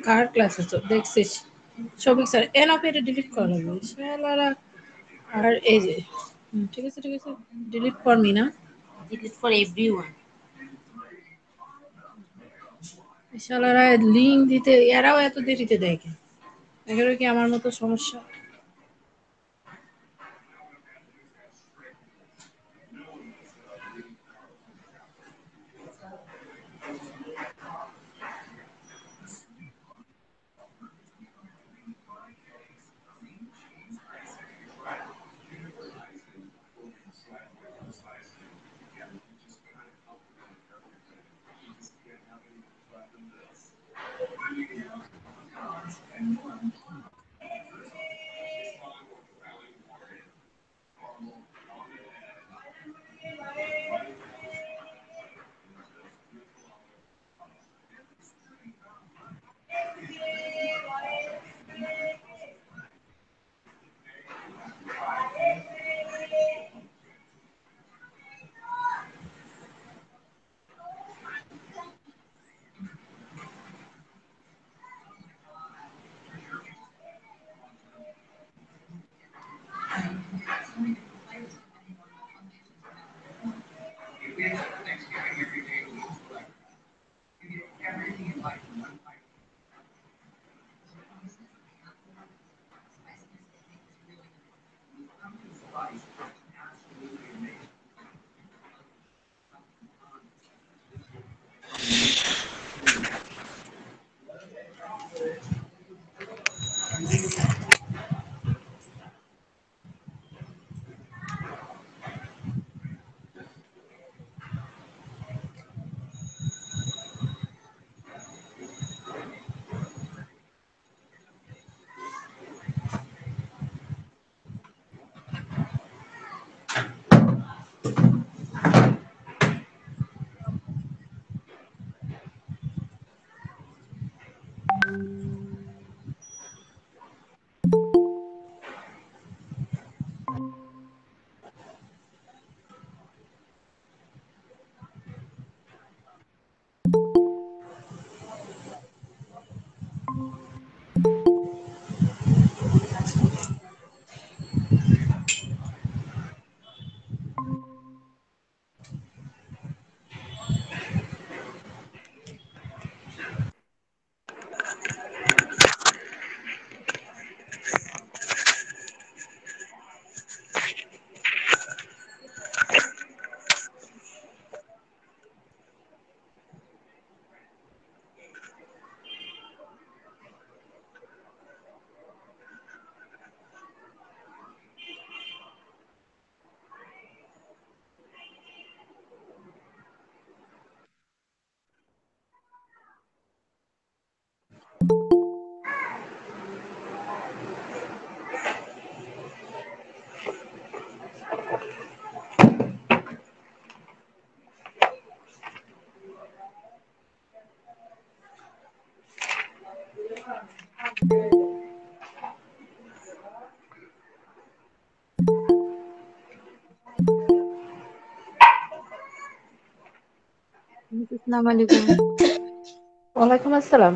কার ক্লাসে তো দেখছিস সবিক স্যার এনফ এটা ডিলিট করা লাগবে শালারা আর এই যে ঠিক আছে ডিলিট ফর মি না Delete for everyone. শালারা লিঙ্ক দিতে এরাও এত দেরিতে দেখে এগুলো কি আমার মতো সমস্যা আসসালামু আলাইকুম। ওয়ালাইকুম আসসালাম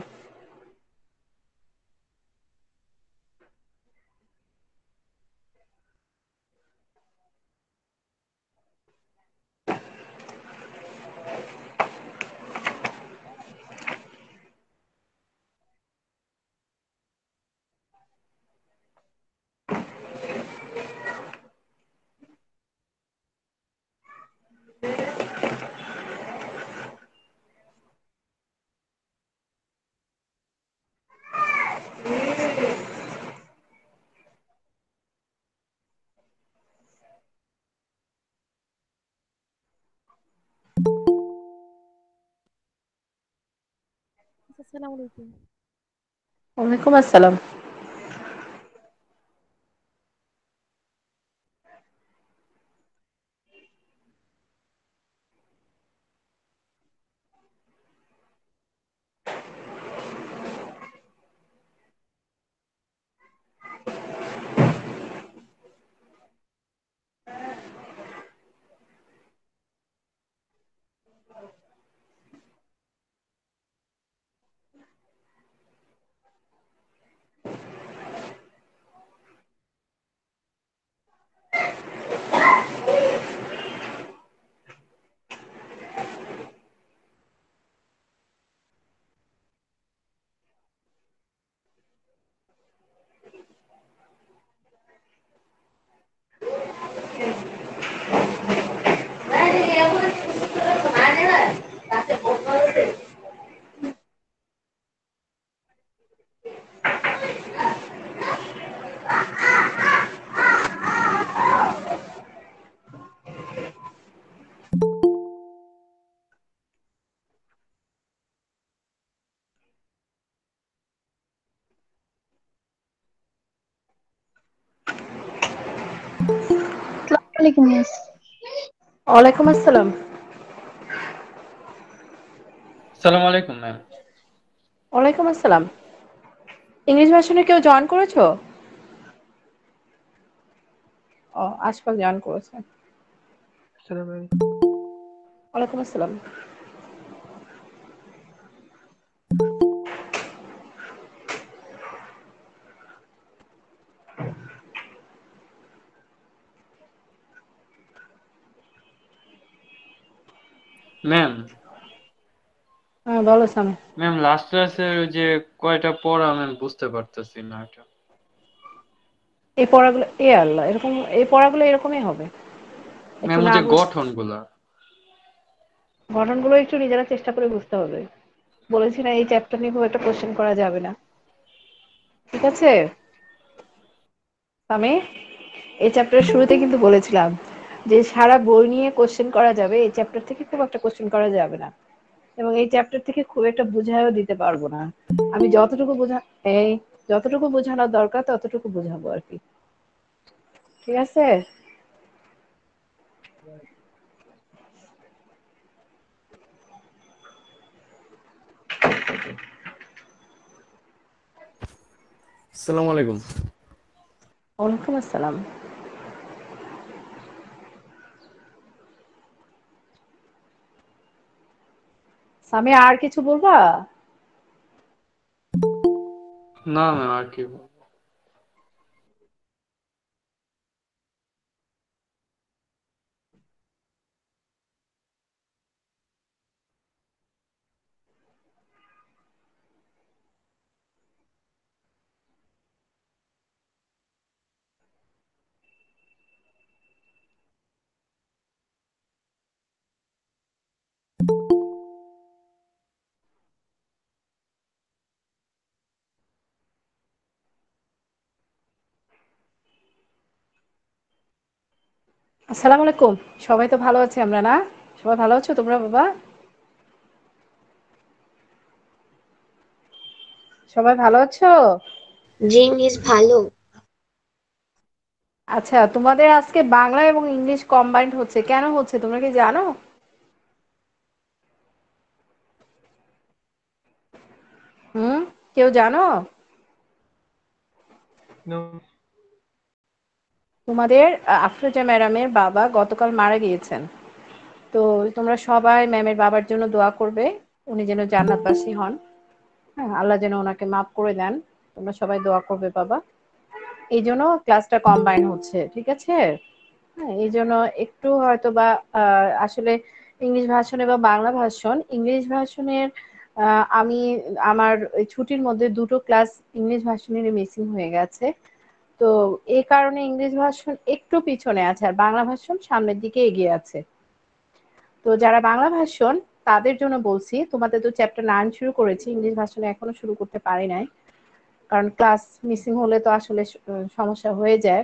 আসসালামু আলাইকুম। ওয়ালাইকুম আসসালাম ওয়ালাইকুম আসসালাম। ওয়ালাইকুম আসসালাম। সালাম আলাইকুম ম্যাম। ওয়ালাইকুম আসসালাম। ইংলিশ ভার্সনে কেউ জয়েন করেছো? ও, আশফাক জয়েন করেছে। আসসালামু আলাইকুম। ওয়ালাইকুম আসসালাম। ম্যাম, হ্যাঁ, বলো সামি। ম্যাম লাস্ট ক্লাসের ওই যে কয়টা পড়া ম্যাম বুঝতে পারতেছি না এটা। এই পড়াগুলো আল্লাহ, এরকম এই পড়াগুলো এরকমই হবে। একটু ম্যাম ওই না যে বুঝ গঠনগুলা। গঠনগুলো একটু নিজেরা চেষ্টা করে বুঝতে হবে। বলেছি না, এই চ্যাপ্টার নিয়ে খুব একটা কোশ্চেন করা যাবে না। ঠিক আছে সামি, এই চ্যাপ্টারের শুরুতে কিন্তু বলেছিলাম যে সারা বই নিয়ে কোশ্চেন করা যাবে, এই চ্যাপ্টার থেকে খুব একটা কোশ্চেন করা যাবে না। এবং এই চ্যাপ্টার থেকে খুব একটা বুঝায়ও দিতে পারবো না। আমি এই যতটুকু বোঝানোর দরকার ততটুকু বোঝাবো আর কি। ঠিক আছে। আসসালামু আলাইকুম। ওয়ালাইকুম আসসালাম। সামি, আর কিছু বলবা? না ম্যাম, আর কি বলবো। আসসালামু আলাইকুম। সবাই তো ভালো আছে আমরা, না? সবাই ভালো আছো তোমরা বাবা? সবাই ভালো আছো? জি মিস, ভালো। আচ্ছা, তোমাদের আজকে বাংলা এবং ইংলিশ কম্বাইন্ড হচ্ছে, কেন হচ্ছে তোমরা কি জানো? হুম, কেউ জানো? No, তোমাদের আফরোজা ম্যাডামের বাবা গতকাল মারা গিয়েছেন। তো তোমরা সবাই ম্যামের বাবার জন্য দোয়া করবে, উনি যেন জান্নাতবাসী হন। হ্যাঁ, আল্লাহ যেন ওনাকে মাফ করে দেন। তোমরা সবাই দোয়া করবে বাবা। এই জন্য ক্লাসটা কম্বাইন হচ্ছে, ঠিক আছে? হ্যাঁ, এই জন্য একটু হয়তো বা আসলে ইংলিশ ভার্সনে বা বাংলা ভার্সন, ইংলিশ ভার্সনের আমি আমার ওই ছুটির মধ্যে দুটো ক্লাস ইংলিশ ভার্সনের মিসিং হয়ে গেছে। তো এই কারণে ইংলিশ ভার্সন একটু পিছনে আছে, আর বাংলা ভার্সন সামনের দিকে এগিয়ে আছে। তো যারা বাংলা ভার্সন তাদের জন্য বলছি, তোমাদের তো চ্যাপ্টার 9 শুরু করেছি, ইংলিশ ভার্সনে এখনো শুরু করতে পারি নাই। কারণ ক্লাস মিসিং হলে তো আসলে সমস্যা হয়ে যায়।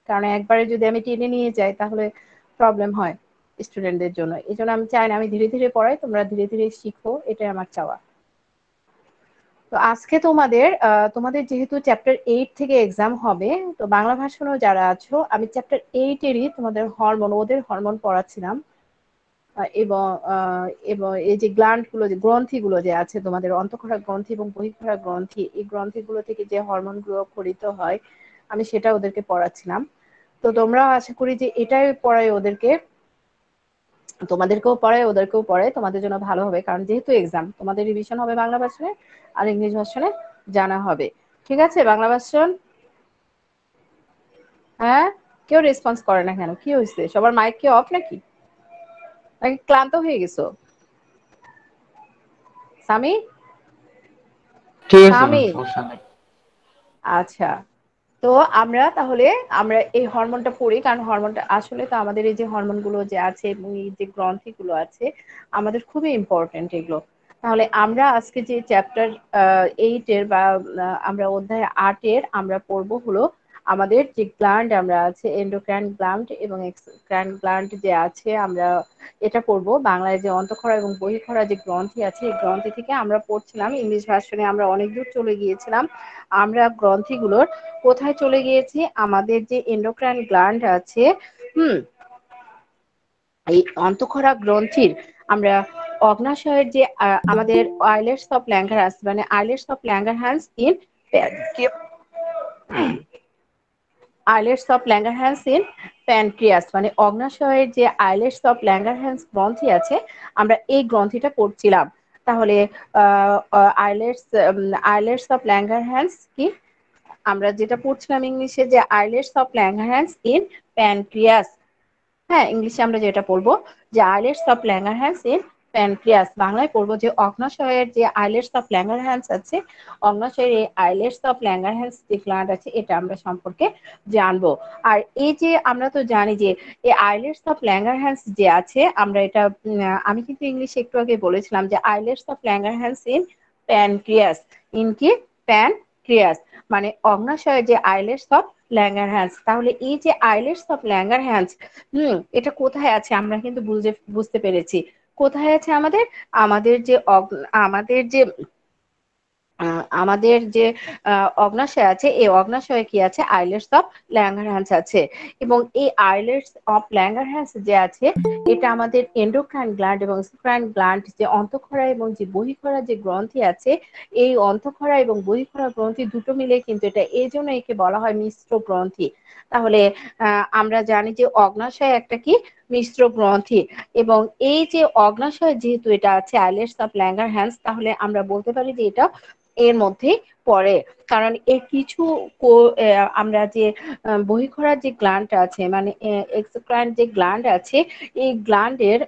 কারণ একবারে যদি আমি টেনে নিয়ে যাই তাহলে প্রবলেম হয় স্টুডেন্টদের জন্য। এই জন্য আমি চাই না, আমি ধীরে ধীরে পড়াই, তোমরা ধীরে ধীরে শিখো, এটাই আমার চাওয়া। তো আজকে তোমাদের যেহেতু চ্যাপ্টার 8 থেকে এক্সাম হবে, তো বাংলা ভাষণও যারা আছো, আমি চ্যাপ্টার 8 এরই তোমাদের হরমোন, ওদের হরমোন পড়াচ্ছিলাম। এবং এবং এই যে গ্ল্যান্ড গুলো, যে গ্রন্থিগুলো যে আছে তোমাদের, অন্তঃক্ষরা গ্রন্থি এবং বহিঃক্ষরা গ্রন্থি, এই গ্রন্থিগুলো থেকে যে হরমোন গুলো খরিত হয়, আমি সেটা ওদেরকে পড়াচ্ছিলাম। তো তোমরা আশা করি যে এটাই পড়ায় ওদেরকে, তোমাদেরকেও পড়ায় ওদেরকেও পড়ায়, তোমাদের জন্য ভালো হবে। কারণ যেহেতু এক্সাম, তোমাদের রিভিশন হবে বাংলা ভার্সনে আর ইংলিশ ভার্সনে জানা হবে। ঠিক আছে? বাংলা ভার্সন। হ্যাঁ, কেউ রেসপন্স করে না কেন? কি হয়েছে? সবার মাইক কি অফ নাকি? নাকি ক্লান্ত হয়ে গেছো? সামি, ঠিক আছে ম্যাম, সামি। সমস্যা নেই। আচ্ছা, তো আমরা এই হরমোনটা পড়ি, কারণ হরমোনটা আসলে তো আমাদের এই যে হরমোনগুলো যে আছে এবং এই যে গ্রন্থিগুলো আছে, আমাদের খুবই ইম্পর্টেন্ট এগুলো। তাহলে আমরা আজকে যে চ্যাপ্টার 8 এর বা আমরা অধ্যায় 8 এর আমরা পড়বো হলো আমাদের যে গ্ল্যান্ড আমরা আছে, এন্ডোক্রাইন গ্ল্যান্ড এবং এক্সক্রাইন গ্ল্যান্ড যে আছে, আমরা এটা পড়বো। বাংলায় যে অন্তঃক্ষরা এবং বহিঃক্ষরা যে গ্রন্থি আছে, এই গ্রন্থি থেকে আমরা পড়ছিলাম। ইংলিশ ভার্সনে আমরা অনেক দূর চলে গিয়েছিলাম। আমরা গ্রন্থিগুলোর কোথায় চলে গিয়েছি? আমাদের যে এন্ডোক্রাইন গ্ল্যান্ড আছে, হুম, এই অন্তঃক্ষরা গ্রন্থির আমরা অগ্নাশয়ের যে আমাদের আইলেটস অফ ল্যাঙ্গারাস মানে islets of Langerhans in islets of Langerhans in pancreas মানে অগ্নাশয়ের যে আইলেটস অফ ল্যাঙ্গারহ্যান্স গ্রন্থি আছে আমরা এই গ্রন্থিটা পড়ছিলাম। তাহলে আইলেটস অফ ল্যাঙ্গারহ্যান্স কি আমরা যেটা পড়ছিলাম ইংলিশে যে islets of Langerhans in pancreas. হ্যাঁ, ইংলিশে আমরা যেটা বলবো যে islets of Langerhans in pancreas, বাংলায় পড়বো যে অগ্নাশয়ের যে আইলেটস অফ ল্যাঙ্গারহ্যান্স আছে, অগ্নাশয়ের এই আইলেটস অফ ল্যাঙ্গারহ্যান্স যে গ্ল্যান্ড আছে এটা আমরা সম্পর্কে জানবো। আর এই যে আমরা তো জানি যে এই আইলেটস অফ ল্যাঙ্গারহ্যান্স যে আছে আমরা এটা আমি কিন্তু ইংলিশে একটু আগে বলেছিলাম যে islets of Langerhans in pancreas, in কি প্যানক্রিয়াস মানে অগ্নাশয়ের যে আইলেটস অফ ল্যাঙ্গারহ্যান্স। তাহলে এই যে আইলেটস অফ ল্যাঙ্গারহ্যান্স এটা কোথায় আছে আমরা কিন্তু বুঝতে পেরেছি। কোথায় আছে আমাদের আমাদের যে আমাদের যে আমাদের যে অগ্নাশয় আছে এই অগ্নাশয়ে কি আছে আইলেটস অফ ল্যাঙ্গারহ্যান্স আছে। এবং এই আইলেটস অফ ল্যাঙ্গারহ্যান্স যে আছে এটা আমাদের এন্ডোক্রাইন গ্ল্যান্ড এবং এক্সোক্রাইন গ্ল্যান্ড যে অন্তঃক্ষরা এবং যে বহিঃক্ষরা যে গ্রন্থি আছে এই অন্তঃক্ষরা এবং বহিঃক্ষরা গ্রন্থি দুটো মিলে কিন্তু এটা এই জন্য একে বলা হয় মিশ্র গ্রন্থি। তাহলে আমরা জানি যে অগ্নাশয় একটা কি মিশ্র গ্রন্থি এবং এই যে অগ্নাশয় যেহেতু এটা আছে আইলেটস অফ ল্যাঙ্গারহ্যান্স তাহলে আমরা বলতে পারি যে এটা এর মধ্যে পড়ে। কারণ এর কিছু আমরা যে বহিঃক্ষরার যে গ্ল্যান্ড আছে মানে এক্সোক্রাইন যে গ্ল্যান্ড আছে এই গ্ল্যান্ডের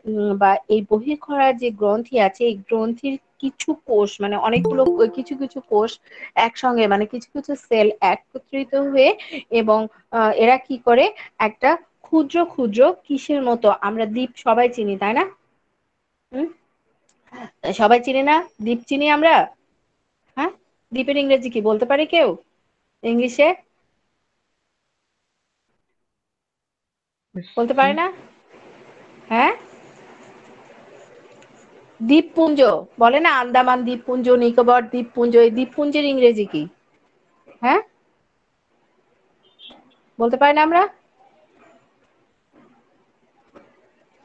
বা এই বহিঃক্ষরার যে গ্রন্থি আছে এই গ্রন্থির কিছু কোষ মানে অনেকগুলো কিছু কিছু কোষ একসঙ্গে মানে কিছু কিছু সেল একত্রিত হয়ে এবং এরা কি করে একটা ক্ষুদ্র ক্ষুদ্র কিসের মতো আমরা দ্বীপ সবাই চিনি তাই না? সবাই চিনি না? দ্বীপ চিনি আমরা। হ্যাঁ, দ্বীপের ইংরেজি কি বলতে পারে কেউ ইংলিশে? বলতে পারে না? হ্যাঁ, দ্বীপপুঞ্জ বলে না, আন্দামান দ্বীপপুঞ্জ, নিকোবর দ্বীপপুঞ্জ, এই দ্বীপপুঞ্জের ইংরেজি কি? হ্যাঁ, বলতে পারি না আমরা?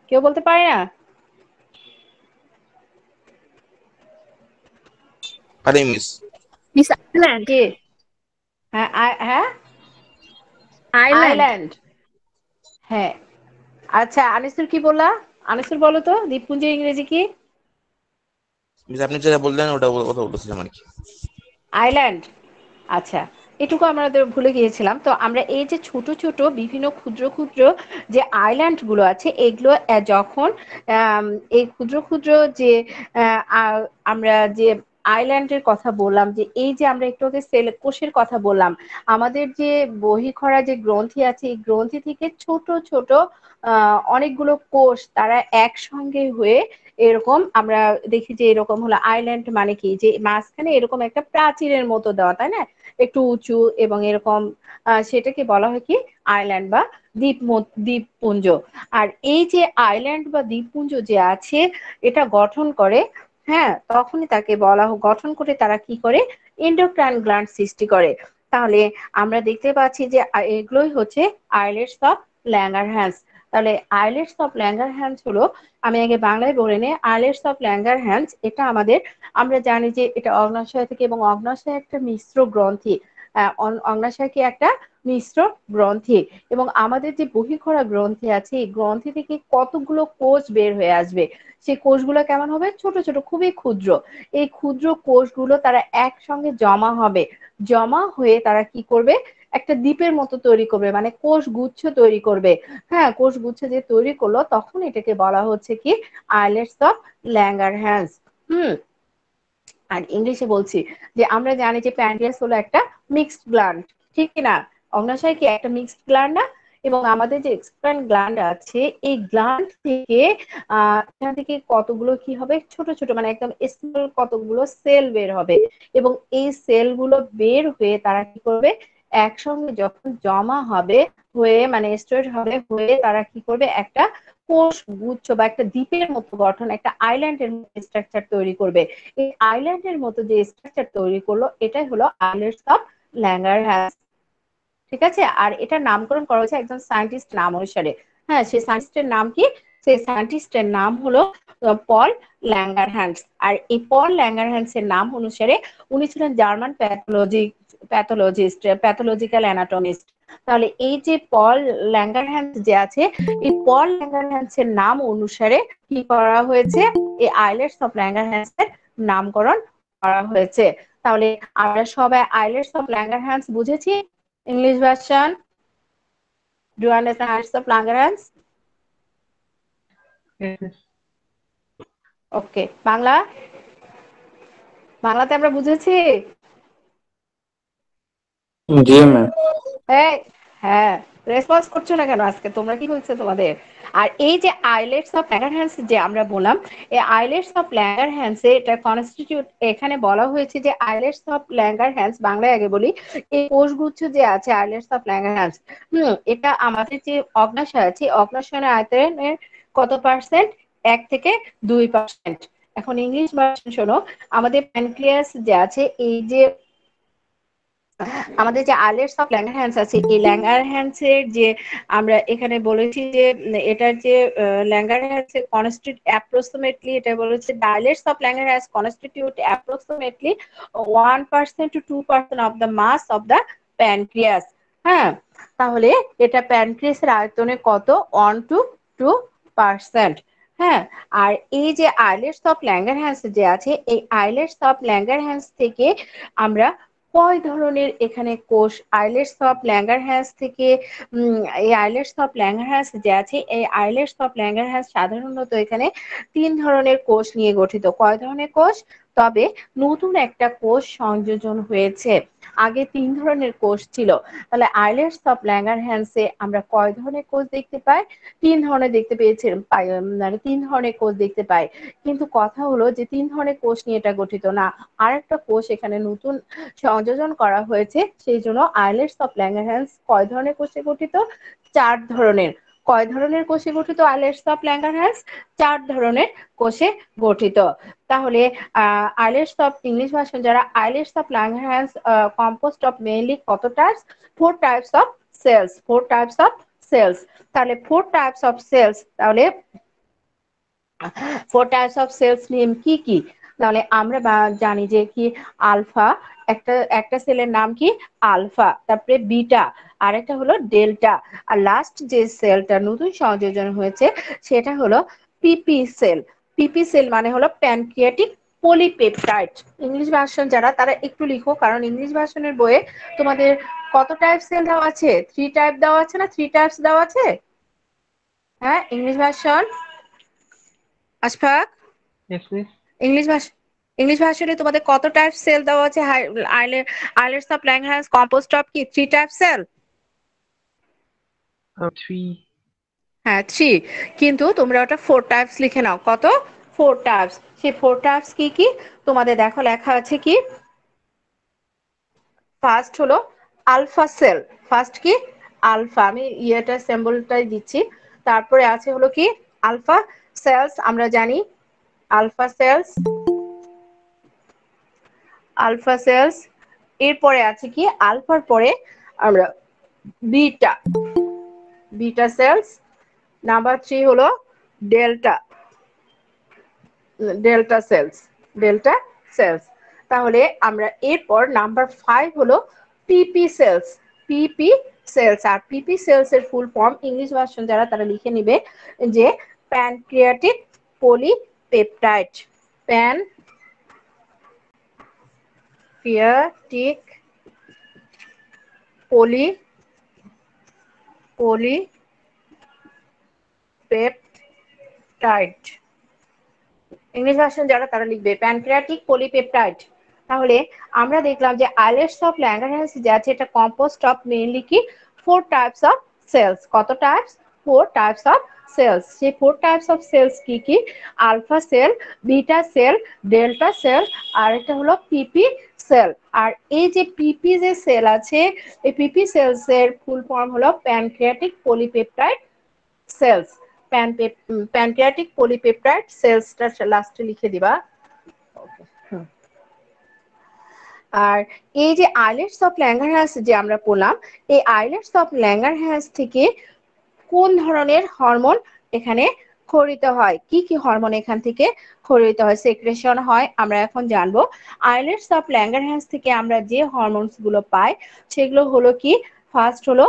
কেউ বলতে পারে না? আরে মিস মিস আইল্যান্ড। কে? হ্যাঁ হ্যাঁ, আইল্যান্ড। হ্যাঁ, আচ্ছা আনিসুর কি বললা? আনিসুর বলো তো দ্বীপপুঞ্জের ইংরেজি কি? মিস আপনি যেটা বললেন ওটা কথা বলতেছিলাম আর কি। আইল্যান্ড। আচ্ছা, এটুকু আমাদের ভুলে গিয়েছিলাম। তো আমরা এই যে ছোট ছোট বিভিন্ন ক্ষুদ্র ক্ষুদ্র যে আইল্যান্ড গুলো আছে এগুলো যখন এই ক্ষুদ্র ক্ষুদ্র যে আমরা যে আইল্যান্ডের কথা বললাম যে এই যে আমরা একটু আগে সেল কোষের কথা বললাম আমাদের যে বহিঃক্ষরা যে গ্রন্থি আছে এই গ্রন্থি থেকে ছোট ছোট অনেকগুলো কোষ তারা একসঙ্গে হয়ে এরকম আমরা দেখি যে এরকম হলো আইল্যান্ড মানে কি যে মাঝখানে এরকম একটা প্রাচীরের মতো দেওয়া তাই না, একটু উঁচু এবং এরকম সেটাকে বলা হয় কি আইল্যান্ড বা দ্বীপপুঞ্জ। আর এই যে আইল্যান্ড বা দ্বীপপুঞ্জ যে আছে এটা গঠন করে, হ্যাঁ তখনই তাকে বলা গঠন করে তারা কি করে এন্ডোক্রাইন গ্ল্যান্ড সৃষ্টি করে। তাহলে আমরা দেখতে পাচ্ছি যে এগুলোই হচ্ছে আইলেটস অফ ল্যাঙ্গারহ্যান্স। তাহলে আইলেটস অফ ল্যাঙ্গারহ্যান্স হলো, আমি আগে বাংলায় বলে নেই, আইলেটস অফ ল্যাঙ্গারহ্যান্স এটা আমাদের আমরা জানি যে এটা অগ্নাশয় থেকে এবং অগ্নাশয় একটা মিশ্র গ্রন্থি, অগ্নাশয় কি একটা মিশ্র গ্রন্থি এবং আমাদের যে বহিঃক্ষরা গ্রন্থি আছে এই গ্রন্থি থেকে কতগুলো কোষ বের হয়ে আসবে, সেই কোষগুলো কেমন হবে ছোট ছোট খুবই ক্ষুদ্র। এই ক্ষুদ্র কোষগুলো তারা একসঙ্গে জমা হবে, জমা হয়ে তারা কি করবে একটা দ্বীপের মতো তৈরি করবে মানে কোষ গুচ্ছ তৈরি করবে। হ্যাঁ, কোষ গুচ্ছ যে তৈরি করলো তখন এটাকে বলা হচ্ছে কি আইলেটস অফ ল্যাঙ্গারহ্যান্স। আর ইংলিশে বলছি যে আমরা জানি যে প্যানক্রিয়াস হলো একটা মিক্সড গ্ল্যান্ড, ঠিক না? অগ্নাশয় কি একটা মিক্সড গ্ল্যান্ড না? এবং আমাদের যে এক্সক্রিন গ্ল্যান্ড আছে এই গ্ল্যান্ড থেকে এখান থেকে কতগুলো কি হবে ছোট ছোট মানে একদম স্মল কতগুলো সেল বের হবে এবং এই সেলগুলো বের হয়ে তারা কি করবে একসঙ্গে যখন জমা হবে হয়ে মানে স্টোরেজ হবে হয়ে তারা কি করবে একটা কোষ গুচ্ছ বা একটা দ্বীপের মতো গঠন একটা আইল্যান্ডের মতো স্ট্রাকচার তৈরি করবে। এই আইল্যান্ডের মতো যে স্ট্রাকচার তৈরি করলো এটাই হলো আইল্যান্ডস অফ ল্যাঙ্গারহ্যান্স, ঠিক আছে? আর এটা নামকরণ করা হয়েছে একজন সায়েন্টিস্ট নাম অনুসারে, হ্যাঁ, সেই সায়েন্টিস্টের নাম কি? সেই সায়েন্টিস্টের নাম হলো পল ল্যাঙ্গারহ্যান্স। আর এই পল ল্যাঙ্গারহ্যান্সের নাম অনুসারে উনি ছিলেন জার্মান প্যাথোলজিক্যাল অ্যানাটমিস্ট। তাহলে এই যে পল ল্যাঙ্গারহ্যান্স যে আছে, এই পল ল্যাঙ্গারহ্যান্সের নাম অনুসারে কি করা হয়েছে? এই আইলেটস অফ ল্যাঙ্গারহ্যান্স এর নামকরণ করা হয়েছে। তাহলে আমরা সবাই আইলেটস অফ ল্যাঙ্গারহ্যান্স বুঝেছি? English version, do you understand islets of Langerhans? Yes, miss. Okay, বাংলাতে আমরা বুঝেছি? জি ম্যাম। এই, হ্যাঁ, রেসপন্স করছো না কেন আজকে? তোমরা কি হয়েছে তোমাদের? আর এই যে আইলেটস অফ ল্যাঙ্গারহ্যান্স যে আমরা বললাম, এই আইলেটস অফ ল্যাঙ্গারহ্যান্স এটা কনস্টিটিউট, এখানে বলা হয়েছে যে আইলেটস অফ ল্যাঙ্গারহ্যান্স, বাংলায় আগে বলি, এই কোষগুচ্ছ যে আছে আইলেটস অফ ল্যাঙ্গারহ্যান্স, এটা আমাদের যে অগ্নাশয় আছে, অগ্নাশয়ের আয়তনের কত পার্সেন্ট? 1 থেকে 2%। এখন ইংলিশ ভার্সন শোনো, আমাদের প্যানক্রিয়াস যে আছে, এই যে আমাদের যে আইলেটস অফ ল্যাঙ্গারহ্যান্স আছে, এই ল্যাঙ্গারহ্যান্স এর যে আমরা এখানে বলেছি যে এটার যে ল্যাঙ্গারহ্যান্স এর কনস্টিটিউট অ্যাপ্রক্সিমেটলি, এটা বলেছে islets of Langerhans constitute approximately 1% to 2% of the mass of the pancreas. হ্যাঁ, তাহলে এটা প্যানক্রিয়াসের আয়তনে কত? 1 to 2%। হ্যাঁ, আর এই যে আইলেটস অফ ল্যাঙ্গারহ্যান্স যে আছে, এই আইলেটস অফ ল্যাঙ্গারহ্যান্স থেকে আমরা কয় ধরনের এখানে কোষ আইলেটস অফ ল্যাঙ্গারহ্যান্স থেকে এই আইলেটস অফ ল্যাঙ্গারহ্যান্স যে আছে, এই আইলেটস অফ ল্যাঙ্গারহ্যান্স সাধারণত এখানে 3 ধরনের কোষ নিয়ে গঠিত। কয় ধরনের কোষ? তবে নতুন একটা কোষ সংযোজন হয়েছে, আগে 3 ধরনের কোষ ছিল। তাহলে আইলেটস অফ ল্যাঙ্গারহ্যান্সে আমরা কয় ধরনের কোষ দেখতে পাই? 3 ধরনের দেখতে পেয়েছি, মানে 3 ধরনের কোষ দেখতে পাই। কিন্তু কথা হলো যে 3 ধরনের কোষ নিয়ে এটা গঠিত না, আরেকটা কোষ এখানে নতুন সংযোজন করা হয়েছে। সেই জন্য আইলেটস অফ ল্যাঙ্গারহ্যান্স কয় ধরনের কোষে গঠিত? 4 ধরনের। কয় ধরনের কোষে গঠিত আইলেটস অফ ল্যাঙ্গারহ্যান্স? 4 ধরনের কোষে গঠিত। তাহলে আইলেটস অফ ইংলিশ ভার্সন যারা, islets of Langerhans compost of mainly কত types? 4 types of cells. 4 types of cells. তাহলে 4 টাইপস অফ সেলস, তাহলে 4 টাইপস অফ সেলস নেম কি কি? তাহলে আমরা জানি যে কি, আলফা, একটা সেলের নাম কি? আলফা, তারপরে বিটা, আরেকটা হলো ডেল্টা, আর লাস্ট যে সেলটা নতুন সংযোজন হয়েছে সেটা হলো পিপি সেল। পিপি সেল মানে হলো প্যানক্রিয়াটিক পলিপেপটাইড। ইংলিশ ভার্সন যারা, তারা একটু লিখো, কারণ ইংলিশ ভার্সনের বইয়ে তোমাদের কত টাইপ সেল দেওয়া আছে? 3 টাইপ দেওয়া আছে না? 3 টাইপস দেওয়া আছে? হ্যাঁ, English version Ashfaq, Yes, miss. English ভার্সনে তোমাদের কত টাইপ সেল দেওয়া আছে? Islets of Langerhans compost of কি 3 টাইপ সেল? 3. হ্যাঁ, 3, কিন্তু তোমরা ওটা 4 টাইপস লিখে নাও। কত? 4 টাইপস। সেই 4 টাইপস কি কি তোমাদের দেখো লেখা আছে কি? ফার্স্ট হলো আলফা সেল। ফার্স্ট কি? আলফা, আমি ইয়েটা সিম্বলটাই দিচ্ছি। তারপরে আছে হলো কি? আলফা সেলস, আমরা জানি আলফা সেলস, আলফা সেলস। এরপরে আছে কি? আলফার পরে আমরা বিটা, বিটা সেলস। নাম্বার 3 হলো delta, delta cells, delta cells. তাহলে আমরা এরপর নাম্বার 5 হলো পিপি সেলস, পিপি সেলস। আর পিপি সেলস এর ফুল ফর্ম ইংলিশ ভার্সন যারা, তারা লিখে নিবে যে pancreatic polypeptide. Pancreatic polypeptide. English version যারা, তারা লিখবে প্যানক্রিয়াটিক পলিপেপটাইড। তাহলে আমরা দেখলাম যে আইলেটস অফ ল্যাঙ্গারহ্যান্স যে আছে, এটা কম্পোস্ট অফ মেইনলি কি 4 টাইপস অফ সেলস। কত টাইপস? 4 types of cells. সেই 4 টাইপস অফ সেলস কি কি? Alpha cell, beta cell, delta cell, আর এটা হলো পিপি সেল। আর এই যে পিপি যে সেল আছে, এই পিপি সেলস এর ফুল ফর্ম হলো pancreatic polypeptide cells. Pancreatic polypeptide সেলসটা লাস্টে লিখে দিবা। আর এই যে আইলেটস অফ ল্যাঙ্গারহ্যান্স যে আমরা পড়লাম, এই আইলেটস অফ ল্যাঙ্গারহ্যান্স থেকে কোন ধরনের হরমোন এখানে ক্ষরিত হয়, কি কি হরমোন এখান থেকে ক্ষরিত হয়, সেক্রেশন হয়, আমরা এখন জানবো। আইলেটস অফ ল্যাঙ্গারহ্যান্স থেকে আমরা যে হরমোনস গুলো পাই সেগুলো হলো কি, ফার্স্ট হলো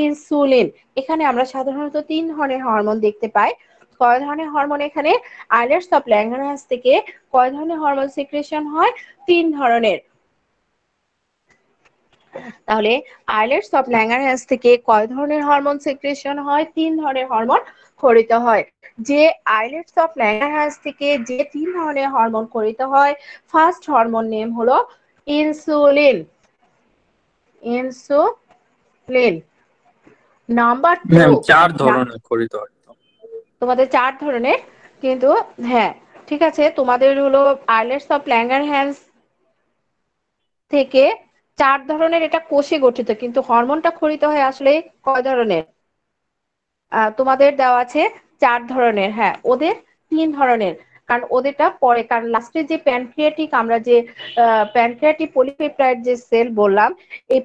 ইনসুলিন। এখানে আমরা সাধারণত 3 ধরনের হরমোন দেখতে পাই। কয় ধরনের হরমোন এখানে আইলেটস অফ ল্যাঙ্গারহ্যান্স থেকে কয় ধরনের হরমোন সিক্রেশন হয়? 3 ধরনের। তাহলে আইলেটস অফ ল্যাঙ্গারহ্যান্স থেকে কয় ধরনের হরমোন সিক্রেশন হয়? 3 ধরনের হরমোন ক্ষরিত হয়। যে আইলেটস অফ ল্যাঙ্গারহ্যান্স থেকে যে 3 ধরনের হরমোন ক্ষরিত হয়, ফার্স্ট হরমোন নেম হলো ইনসুলিন। ইনসুলিন। নাম্বার 2, ম্যাম 4 ধরনের খরিত হয় তো। তোমাদের 4 ধরনের, কিন্তু হ্যাঁ ঠিক আছে, তোমাদের হলো আইলেটস অফ ল্যাঙ্গারহ্যান্স থেকে 4 ধরনের, এটা কোষে গঠিত, কিন্তু হরমোনটা ক্ষরিত হয় আসলে কয় ধরনের? তোমাদের দেওয়া আছে 4 ধরনের, হ্যাঁ ওদের 3 ধরনের, কারণ ওদেরটা পরে, কারণ লাস্টে যে প্যানক্রিয়াটিক, আমরা যে প্যানক্রিয়াটিক পলিপেপটাইড যে সেল বললাম, এই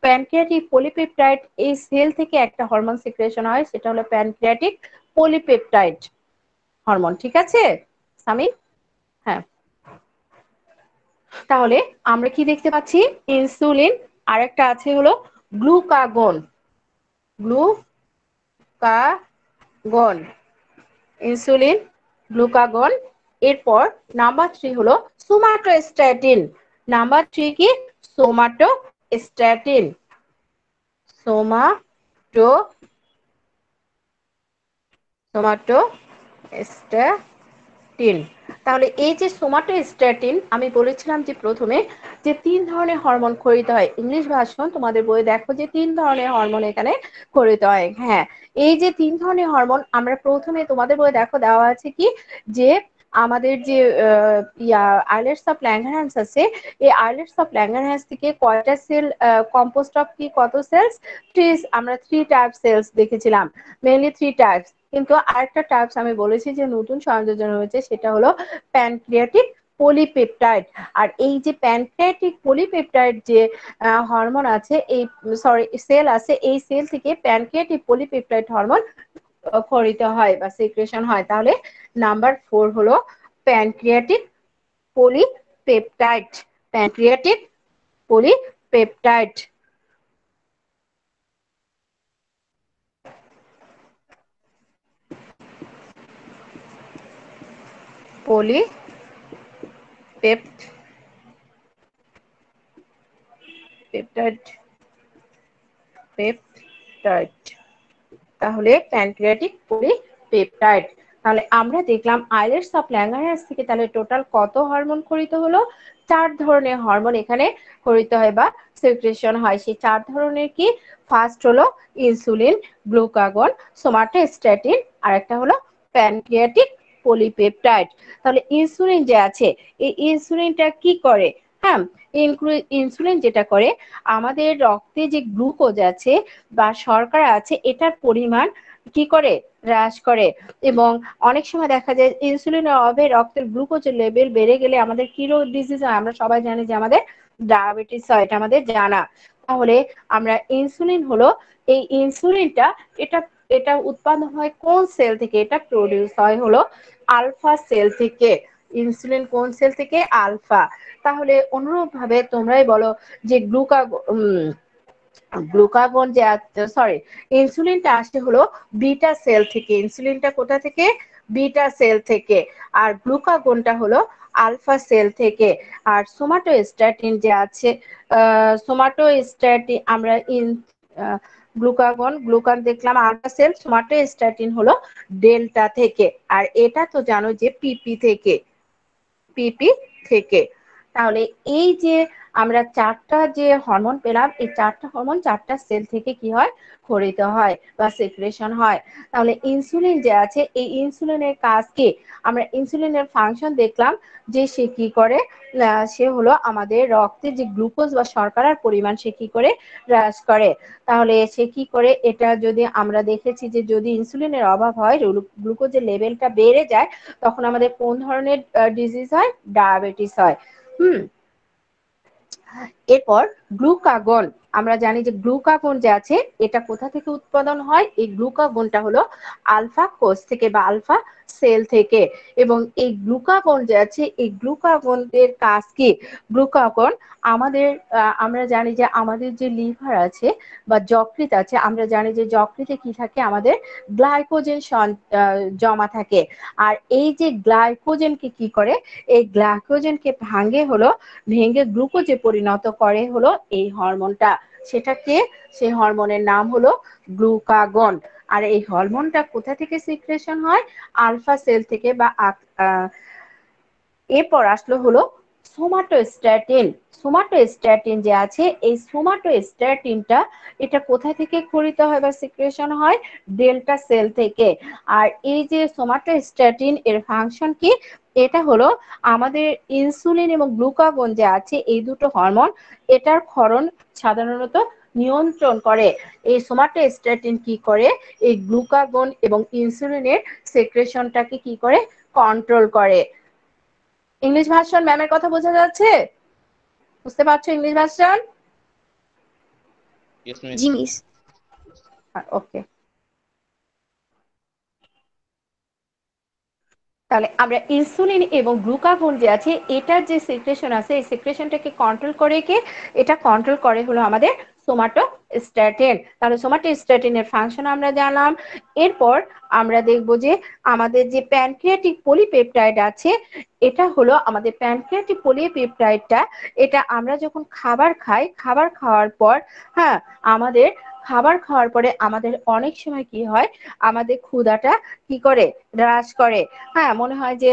প্যানক্রিয়াটিক পলিপেপটাইড এই সেল থেকে একটা হরমোন সিক্রেশন হয়, সেটা হলো প্যানক্রিয়াটিক পলিপেপটাইড হরমোন। ঠিক আছে সামি? হ্যাঁ, তাহলে আমরা কি দেখতে পাচ্ছি? ইনসুলিন, আরেকটা আছে হলো গ্লুকাগন। Glucagon, insulin, glucagon. এরপর নাম্বার 3 হলো সোমাটোস্ট্যাটিন। নাম্বার 3 কি? সোমাটোস্ট্যাটিন। সোমাটোস্ট্যাটিন। তাহলে এই যে সোমাটোস্ট্যাটিন, আমি বলেছিলাম যে প্রথমে যে 3 ধরনের হরমোন ক্ষরিত হয়, ইংলিশ ভার্সন তোমাদের বইয়ে দেখো যে 3 ধরনের হরমোন এখানে ক্ষরিত হয়। হ্যাঁ, এই যে 3 ধরনের হরমোন, আমরা প্রথমে তোমাদের বইয়ে দেখো দেওয়া আছে কি, যে আমাদের যে আইলেটস অফ ল্যাঙ্গারহ্যান্স আছে, এই আইলেটস অফ ল্যাঙ্গারহ্যান্স থেকে কয়টা সেল কম্পোস্ট অফ কি, কত সেলস? আমরা 3 টাইপ সেলস দেখেছিলাম, মেইনলি 3 টাইপস। কিন্তু আরেকটা টাইপস আমি বলেছি যে নতুন সংযোজন হয়েছে, সেটা হলো প্যানক্রিয়াটিক পলিপেপটাইড। আর এই যে প্যানক্রিয়াটিক পলিপেপটাইড যে হরমোন আছে, এই সেল আছে, এই সেল থেকে প্যানক্রিয়াটিক পলিপেপটাইড হরমোন ক্ষরিত হয় বা সিক্রেশন হয়। তাহলে নাম্বার 4 হলো pancreatic polypeptide. Pancreatic polypeptide. Peptide. তাহলে প্যানক্রিয়াটিক পলিপেপটাইড। তাহলে আমরা দেখলাম আইলেটস অফ ল্যাঙ্গারহ্যান্স থেকে তাহলে টোটাল কত হরমোন ক্ষরিত হলো? 4 ধরনের হরমোন এখানে ক্ষরিত হয় বা সিক্রেশন হয়। সেই 4 ধরনের কি? ফার্স্ট হলো ইনসুলিন, গ্লুকাগন, সোমাটোস্ট্যাটিন, আর একটা হলো প্যানক্রিয়াটিক পলিপেপটাইড। তাহলে ইনসুলিন যে আছে, এই ইনসুলিনটা কি করে? হ্যাঁ, ইনসুলিন যেটা করে, আমাদের রক্তে যে গ্লুকোজ আছে বা শর্করা আছে, এটার পরিমাণ কি করে? হ্রাস করে। এবং অনেক সময় দেখা যায় ইনসুলিনের অভাবে রক্তের গ্লুকোজের লেভেল বেড়ে গেলে আমাদের কি রোগ ডিজিজ হয়? আমরা সবাই জানি যে আমাদের ডায়াবেটিস হয়, এটা আমাদের জানা। তাহলে আমরা ইনসুলিন হলো, এই ইনসুলিনটা এটা এটা উৎপন্ন হয় কোন সেল থেকে? এটা প্রডিউস হয় হলো আলফা সেল থেকে। ইনসুলিন কোন সেল থেকে? আলফা। তাহলে অনুরূপ ভাবে তোমরাই বলো যে গ্লুকাগন যে ইনসুলিনটা আসে হলো বিটা সেল থেকে। ইনসুলিনটা কোথা থেকে? বিটা সেল থেকে। আর গ্লুকাগনটা হলো আলফা সেল থেকে। আর সোমাটোস্ট্যাটিন যে আছে, সোমাটোস্ট্যাটিন আমরা গ্লুকান দেখলাম আলফা সেল, সোমাটোস্ট্যাটিন হলো ডেল্টা থেকে। আর এটা তো জানো যে পিপি থেকে। তাহলে এই যে আমরা 4টা যে হরমোন পেলাম, এই 4টা হরমোন 4টা সেল থেকে কি হয়? ক্ষরিত হয় বা সিক্রেশন হয়। তাহলে ইনসুলিন যে আছে, এই ইনসুলিনের কাজ কি? আমরা ইনসুলিনের ফাংশন দেখলাম যে সে কি করে, সে হলো আমাদের রক্তে যে গ্লুকোজ বা শর্করার পরিমাণ সে কি করে? হ্রাস করে। তাহলে সে কি করে? এটা যদি আমরা দেখেছি যে যদি ইনসুলিনের অভাব হয়, গ্লুকোজের লেভেলটা বেড়ে যায়, তখন আমাদের কোন ধরনের ডিজিজ হয়? ডায়াবেটিস হয়। এরপর গ্লুকাগন, আমরা জানি যে গ্লুকাগন যে আছে এটা কোথা থেকে উৎপাদন হয়, এই গ্লুকাগনটা হলো আলফা কোষ থেকে বা আলফা সেল থেকে। এবং এই গ্লুকাগন যে আছে এই গ্লুকাগনের কাজ কি, গ্লুকাগন আমাদের আমরা জানি যে আমাদের যে লিভার আছে বা যকৃৎ আছে, আমরা জানি যে যকৃতে কি থাকে, আমাদের গ্লাইকোজেন জমা থাকে। আর এই যে গ্লাইকোজেনকে কি করে, এই গ্লাইকোজেনকে ভেঙে গ্লুকোজে পরিণত করে হলো এই হরমোনটা, সেটাকে সেই হরমোনের নাম হলো গ্লুকাগন। আর এই হরমোনটা কোথা থেকে সিক্রেশন হয়, আলফা সেল থেকে বা এরপর আসলো হলো সোমাটোস্ট্যাটিন। সোমাটোস্ট্যাটিন যে আছে এই সোমাটোস্ট্যাটিনটা এটা কোথা থেকে ক্ষরিত হয় বা সিক্রেশন হয়, ডেল্টা সেল থেকে। আর এই যে সোমাটোস্ট্যাটিন এর ফাংশন কি, এটা হলো আমাদের ইনসুলিন এবং গ্লুকাগন যে আছে এই দুটো হরমোন এটার ক্ষরণ সাধারণত নিয়ন্ত্রণ করে। এই সোমাটোস্ট্যাটিন কি করে, এই গ্লুকাগন এবং ইনসুলিনের সিক্রেশনটাকে কি করে, কন্ট্রোল করে। ইংলিশ ভার্সন ম্যামের কথা বোঝা যাচ্ছে, বুঝতে পারছো ইংলিশ ভার্সন? Yes, miss. জি মিস। ওকে, তাহলে আমরা ইনসুলিন এবং গ্লুকাগন যে আছে এটার যে সিক্রেশন আছে এই সিক্রেশনটাকে কন্ট্রোল করে কে, এটা কন্ট্রোল করে হলো আমাদের সোমাটোস্ট্যাটিন। তাহলে সোমাটোস্ট্যাটিনের ফাংশন আমরা জানলাম। এরপর আমরা দেখব যে আমাদের যে প্যানক্রিয়াটিক পলিপেপটাইড আছে, এটা হলো আমাদের প্যানক্রিয়াটিক পলিপেপটাইডটা, এটা আমরা যখন খাবার খাই, খাবার খাওয়ার পর হ্যাঁ আমাদের খাবার খাওয়ার পরে আমাদের অনেক সময় কি হয়, আমাদের ক্ষুধাটা কি করে, হ্রাস করে। হ্যাঁ মনে হয় যে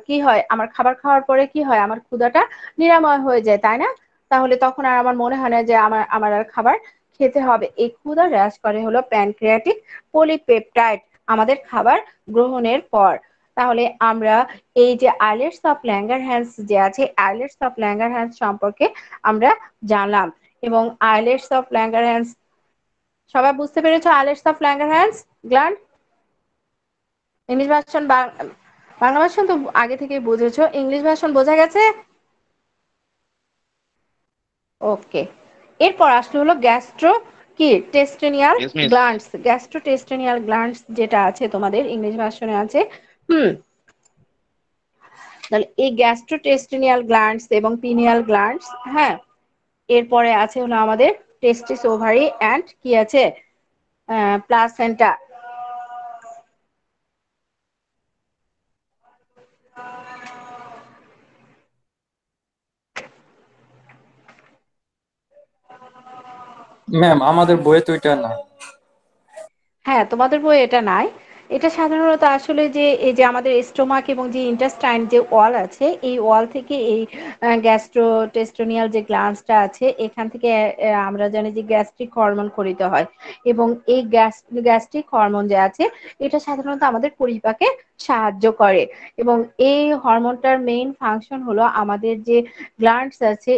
কি হয়, আমার খাবার খাওয়ার পরে কি হয়, আমার ক্ষুধাটা নিরাময় হয়ে যায়, তাই না? তাহলে তখন আর আমার মনে হয় না যে আমার আমার আর খাবার খেতে হবে। এই ক্ষুধা হ্রাস করে হলো প্যানক্রিয়াটিক পলিপেপটাইড আমাদের খাবার গ্রহণের পর। তাহলে আমরা এই যে আইলেটস অফ ল্যাঙ্গারহ্যান্স যে আছে, আইলেটস অফ ল্যাঙ্গারহ্যান্স সম্পর্কে আমরা জানলাম। এবং আইলেটস অফ ল্যাঙ্গারহ্যান্স সবাই বুঝতে পেরেছো, islets of Langerhans gland? English version Bangla version তো আগে থেকে বুঝেছো, ইংলিশ ভার্সন বোঝা গেছে? ওকে, এরপর আসলে হলো গ্যাস্ট্রো কি টেস্টেনিয়াল Yes, miss. গ্ল্যান্ডস। গ্যাস্ট্রোটেস্টেনিয়াল গ্ল্যান্ডস যেটা আছে তোমাদের ইংলিশ ভার্সনে আছে। তাহলে এই গ্যাস্ট্রোটেস্টেনিয়াল গ্ল্যান্ডস এবং পিনিয়াল গ্ল্যান্ডস, হ্যাঁ এরপরে আছে হলো আমাদের টেস্টিস ওভারি অ্যান্ড কি আছে, প্লাসেন্টা। ম্যাম আমাদের বইয়ে তো এটা না। হ্যাঁ তোমাদের বই এটা নাই, এটা সাধারণত আসলে যে এই যে আমাদের স্টোমাক এবং যে ইন্টেস্টাইন যে ওয়াল আছে এই ওয়াল থেকে এই গ্যাস্ট্রোটেস্টোনিয়াল যে গ্ল্যান্ডসটা আছে এখান থেকে আমরা জানি যে গ্যাস্ট্রিক হরমোন ক্ষরিত হয়। এবং এই গ্যাস্ট্রিক হরমোন যে আছে এটা সাধারণত আমাদের পরিপাকে সাহায্য করে। এবং এই হরমোনটার মেইন ফাংশন হলো আমাদের যে গ্ল্যান্ডস আছে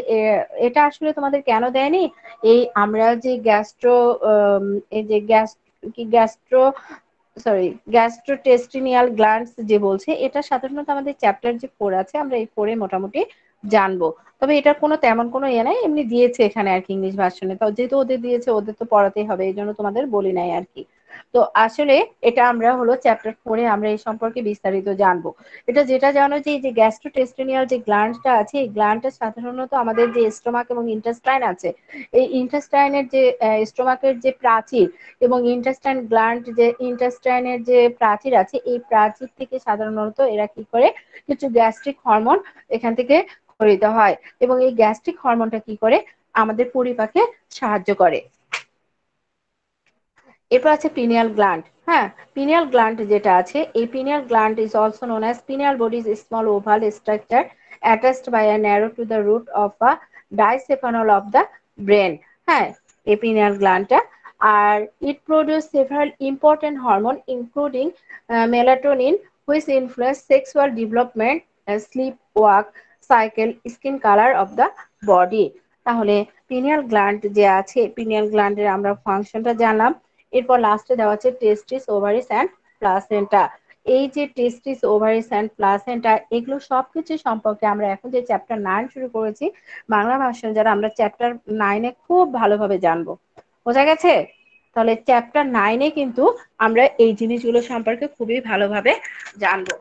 এটা আসলে তোমাদের কেন দেয়নি, এই আমরা যে এই যে গ্যাস্ট্রোটেস্টিনিয়াল গ্ল্যান্ডস যে বলছে এটা সাধারণত আমাদের চ্যাপ্টার যে 4 আছে আমরা এই 4 মোটামুটি জানবো। তবে এটার কোনো তেমন কোনো ইয়ে নাই, এমনি দিয়েছে এখানে আর কি ইংলিশ ভার্সনে, তো যেহেতু ওদের দিয়েছে ওদের তো পড়াতেই হবে, এই জন্য তোমাদের বলি নাই আর কি। তো আসলে এটা আমরা হলো চ্যাপ্টার 4 আমরা এই সম্পর্কে বিস্তারিত জানবো। এটা যেটা জানো যে এই যে গ্যাস্ট্রোটেস্টিনিয়াল যে গ্ল্যান্ডটা আছে এই গ্ল্যান্ডটা সাধারণত আমাদের যে স্টোমাক এবং ইন্টেস্টাইন আছে এই ইন্টেস্টাইনের যে স্টোমাকের যে প্রাচীর এবং ইন্টেস্টাইনের যে প্রাচীর আছে এই প্রাচীর থেকে সাধারণত এরা কি করে, কিছু গ্যাস্ট্রিক হরমোন এখান থেকে ক্ষরিত হয়। এবং এই গ্যাস্ট্রিক হরমোনটা কি করে, আমাদের পরিপাকে সাহায্য করে। এরপর আছে পিনিয়াল গ্ল্যান্ড। হ্যাঁ পিনিয়াল গ্ল্যান্ড যেটা আছে এই pineal gland is also known as pineal body is small oval structure attached by a narrow to the root of a dicephanol of the brain। হ্যাঁ এই পিনিয়াল গ্ল্যান্ডটা, আর it produce several important hormone including melatonin which influence sexual development, sleep, work cycle, skin color of the body। তাহলে pineal gland যে আছে pineal গ্ল্যান্ডের আমরা ফাংশনটা জানলাম। এরপর লাস্টে দেওয়া আছে টেস্টিস ওভারিস অ্যান্ড প্লাসেন্টা। এই যে টেস্টিস, ওভারিস এন্ড প্লাসেন্টা, এগুলো সবকিছু সম্পর্কে আমরা এখন যে চ্যাপ্টার 9 শুরু করেছি বাংলা ভার্সন, যারা আমরা চ্যাপ্টার 9 খুব ভালোভাবে জানবো। বোঝা গেছে? তাহলে চ্যাপ্টার 9 কিন্তু আমরা এই জিনিসগুলো সম্পর্কে খুবই ভালোভাবে জানবো।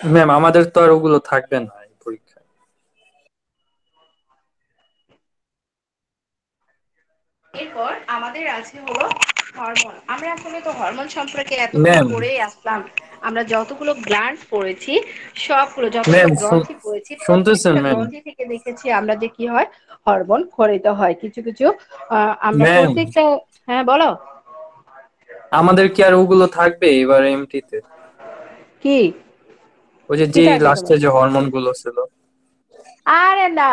ম্যাম আমাদের তো আর ওগুলো থাকবে না এই পরীক্ষায়। এরপর আমাদের আছে হলো হরমোন। আমরা আসলে তো হরমোন সম্পর্কে এতক্ষণ ম্যাম পড়েই আসলাম। আমরা যতগুলো গ্ল্যান্ড পড়েছি সবগুলো, যতগুলো ম্যাম গ্রন্থি পড়েছি শুনতেছেন প্রত্যেকটা ম্যাম? গ্রন্থি থেকে দেখেছি আমরা যে কি হয়, হরমোন ক্ষরিত হয় কিছু কিছু। আমরা ম্যাম প্রত্যেকটা, হ্যাঁ বলো। আমাদের কি আর ওগুলো থাকবে এবার এমটিতে? কি ওই যে কি থাকবে লাস্টে তোমার? যে হরমোন গুলো ছিল। আরে না,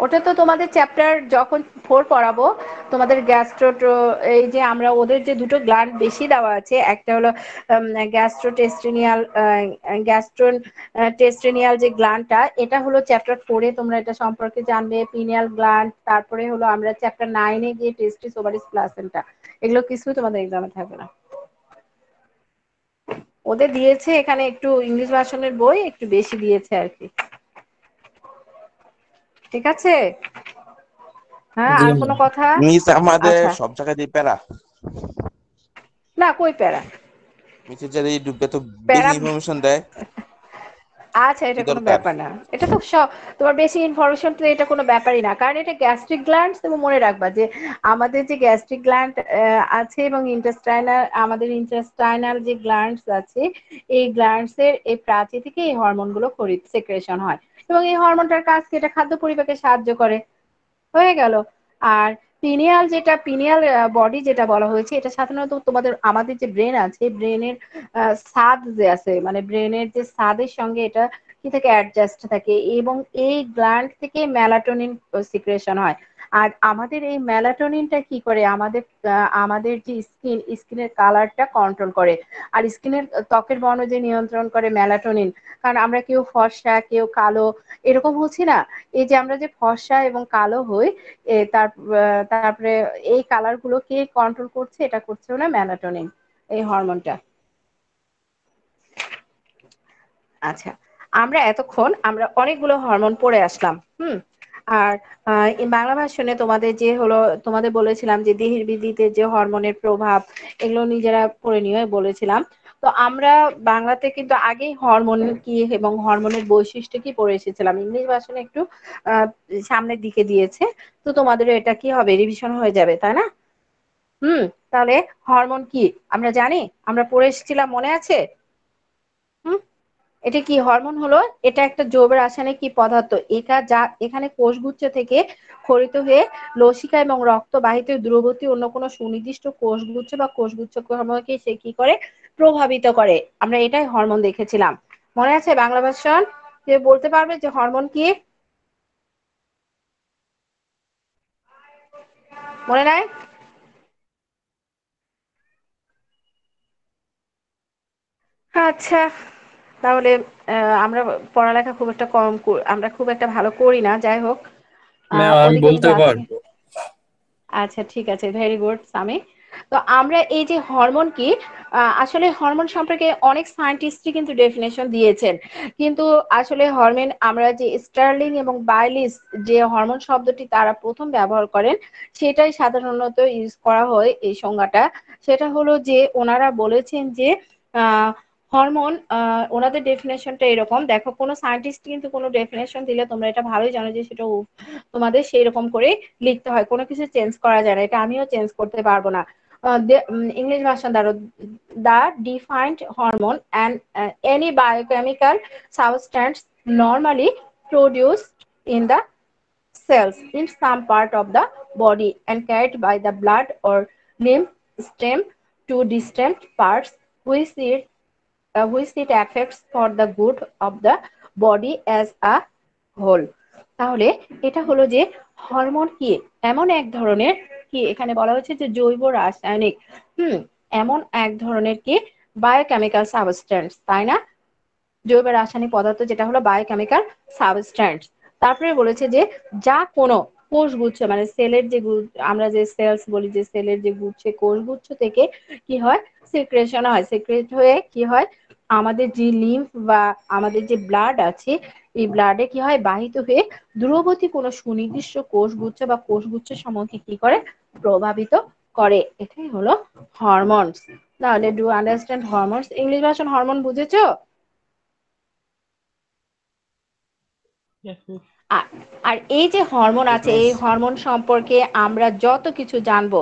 ওটা তো তোমাদের চ্যাপ্টার যখন 4 পড়াবো, তোমাদের গ্যাস্ট্রো, এই যে আমরা ওদের যে দুটো গ্ল্যান্ড বেশি দেওয়া আছে, একটা হলো গ্যাস্ট্রোটেস্টিনিয়াল, গ্যাস্ট্রোটেস্টিনিয়াল যে গ্ল্যান্ডটা, এটা হলো চ্যাপ্টার 4-এ তোমরা এটা সম্পর্কে জানবে, পিনিয়াল গ্ল্যান্ড। তারপরে হলো আমরা চ্যাপ্টার 9-এ গিয়ে টেস্টিস, ওভারিস, প্লাসেন্টা, এগুলো কিছুই তোমাদের এক্সামে থাকবে না। ওদের দিয়েছে এখানে একটু ইংলিশ ভার্সনের বই একটু বেশি দিয়েছে আর কি। ঠিক আছে? হ্যাঁ, জি আর কোনো ম্যাম। কথা? মিস আমাদের আচ্ছা, সব জায়গায় দিয়ে প্যারা না কই প্যারা, মিসের যারা ঢুকবে তো বেশি প্যারা। ইনফরমেশন দেয়, আচ্ছা, কি এটা কোনো দরকার? ব্যাপার না, এটা তো তোমার বেশি ইনফরমেশন তো এটা কোনো ব্যাপারই না, কারণ এটা গ্যাস্ট্রিক গ্ল্যান্ডস। তুমি মনে রাখবা যে আমাদের যে গ্যাস্ট্রিক গ্ল্যান্ড আছে এবং ইন্টেস্টাইনাল, আমাদের ইন্টেস্টাইনাল যে গ্ল্যান্ডস আছে, এই গ্ল্যান্ডস এর এই প্রাচী থেকে এই হরমোন গুলো সেক্রেশন হয়, এবং এই হরমোনটার কাজ কি, এটা খাদ্য পরিপাকে সাহায্য করে। হয়ে গেল। আর পিনিয়াল, যেটা পিনিয়াল বডি যেটা বলা হয়েছে, এটা সাধারণত তোমাদের আমাদের যে ব্রেন আছে, ব্রেনের সাদ যে আছে, মানে ব্রেনের যে সাদের সঙ্গে এটা কি থেকে অ্যাডজাস্ট থাকে, এবং এই গ্ল্যান্ড থেকে মেলাটোনিন সিক্রেশন হয়। আর আমাদের এই মেলাটোনিনটা কি করে, আমাদের যে স্কিনের কালারটা কন্ট্রোল করে, আর স্কিনের ত্বকের বর্ণ যে নিয়ন্ত্রণ করে মেলাটোনিন। কারণ আমরা কেউ ফর্সা, কেউ কালো এরকম হচ্ছি না, এই যে আমরা যে ফর্সা এবং কালো হই, তারপরে এই কালার গুলোকে কন্ট্রোল করছে, এটা করছে না মেলাটোনিন, এই হরমোনটা। আচ্ছা, আমরা এতক্ষণ আমরা অনেকগুলো হরমোন পড়ে আসলাম। আর এই বাংলা ভাষণে তোমাদের যে হলো, তোমাদের বলেছিলাম যে দেহের বৃদ্ধিতে যে হরমোনের প্রভাব, এগুলো নিজেরা পড়ে নিয়ে বলেছিলাম। তো আমরা বাংলাতে কিন্তু আগেই হরমোন কি এবং হরমোনের বৈশিষ্ট্য কি পড়ে এসেছিলাম, ইংলিশ ভাষণে একটু আহ সামনের দিকে দিয়েছে। তো তোমাদের এটা কি হবে, রিভিশন হয়ে যাবে, তাই না? তাহলে হরমোন কি আমরা জানি, আমরা পড়ে এসেছিলাম, মনে আছে? হুম এটা কি হরমোন হলো, এটা একটা জৈব রাসায়নিক কি পদার্থ, এটা যা এখানে কোষগুচ্ছ থেকে ক্ষরিত হয়ে লসিকা এবং রক্তবাহিত দ্রবতী অন্য কোনো সুনির্দিষ্ট কোষগুচ্ছ বা কোষগুচ্ছকে সে কি করে, প্রভাবিত করে। আমরা এটাই হরমোন দেখেছিলাম, মনে আছে? বাংলা ভার্সন যে বলতে পারবে যে হরমোন কি, মনে নাই? আচ্ছা, তাহলে আমরা পড়ালেখা খুব একটা কম আমরা খুব একটা ভালো করি না, যাই হোক। ম্যাম আমি ওদিকে বলতে যাচ্ছি। পারবো। আচ্ছা, ঠিক আছে, ভেরি গুড সামি। তো আমরা এই যে হরমোন কি, আসলে হরমোন সম্পর্কে অনেক সায়েন্টিস্টই কিন্তু ডেফিনেশন দিয়েছেন, কিন্তু আসলে হরমোন আমরা যে স্টার্লিং এবং বাইলিস যে হরমোন শব্দটি তারা প্রথম ব্যবহার করেন, সেটাই সাধারণত ইউজ করা হয় এই সংজ্ঞাটা। সেটা হলো যে ওনারা বলেছেন যে হরমোন, ওনাদের ডেফিনেশনটা এরকম, দেখো কোনো সায়েন্টিস্ট কিন্তু কোনো ডেফিনেশন দিলে তোমরা এটা ভালোই জানো যে সেটা তোমাদের সেই রকম করে লিখতে হয়, কোনো কিছু চেঞ্জ করা যায় না, এটা আমিও চেঞ্জ করতে পারবো না। ইংলিশ ভাষা দ্বারা, the defined hormone and any biochemical substance normally produced in the cells in some part of the body and carried by the blood or lymph stem to distant parts which it affects for the good of the body as a whole. তাহলে এটা হলো যে hormone কি, এমন এক ধরনের কি, এখানে বলা হচ্ছে যে জৈব রাসায়নিক, এমন এক ধরনের কি বায়োকেমিক্যাল সাবস্টেন্স, তাই না? জৈব রাসায়নিক পদার্থ যেটা হলো বায়োকেমিক্যাল সাবস্টেন্স। তারপরে বলেছে যে যা কোনো কোষগুচ্ছ মানে সেলের যে আমরা যে সেলস বলি, যে সেলের যে গুচ্ছে কোষগুচ্ছ থেকে কি হয়, সিক্রেশন হয়, সিক্রেট হয়ে কি হয় আমাদের যে লিম্ফ বা আমাদের যে ব্লাড আছে এই ব্লাডে কি হয় বাহিত হয়ে দূরবর্তী কোনো সুনির্দিষ্ট কোষগুচ্ছ বা কোষগুচ্ছ সমূহকে কি করে প্রভাবিত করে। এটাই হলো হরমোনস। তাহলে do understand hormones? English version hormone বুঝেছো? Yes, miss. আর এই যে হরমোন Yes, আছে miss. এই হরমোন সম্পর্কে আমরা যত কিছু জানবো,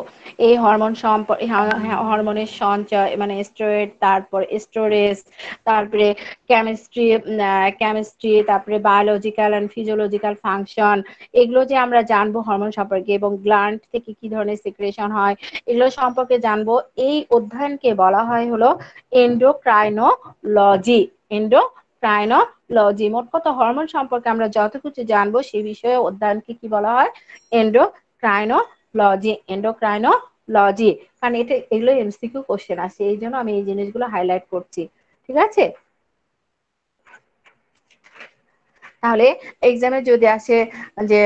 এই হরমোন সম্পর্কে হরমোনের সঞ্চয় মানে স্টেরয়েড, তারপর স্টোরেজ, তারপরে কেমিস্ট্রি, তারপরে বায়োলজিক্যাল এন্ড ফিজিওলজিক্যাল ফাংশন, এগুলো যে আমরা জানবো হরমোন সম্পর্কে, এবং গ্ল্যান্ড থেকে কি ধরনের সিক্রেশন হয় এগুলো সম্পর্কে জানবো। এই অধ্যয়নকে বলা হয় হলো এন্ডোক্রাইনোলজি। এন্ডোক্রাইনোলজি। মোট কথা হরমোন সম্পর্কে আমরা যত কিছু জানবো সেই বিষয়ে অধ্যয়নকে কি বলা হয়? এন্ডোক্রাইনোলজি। এন্ডোক্রাইনোলজি। কারণ এটা এগুলো এমসিকিউ কোশ্চেন আসে, এই জন্য আমি এই জিনিসগুলো হাইলাইট করছি। ঠিক আছে? তাহলে এক্সামে যদি আসে যে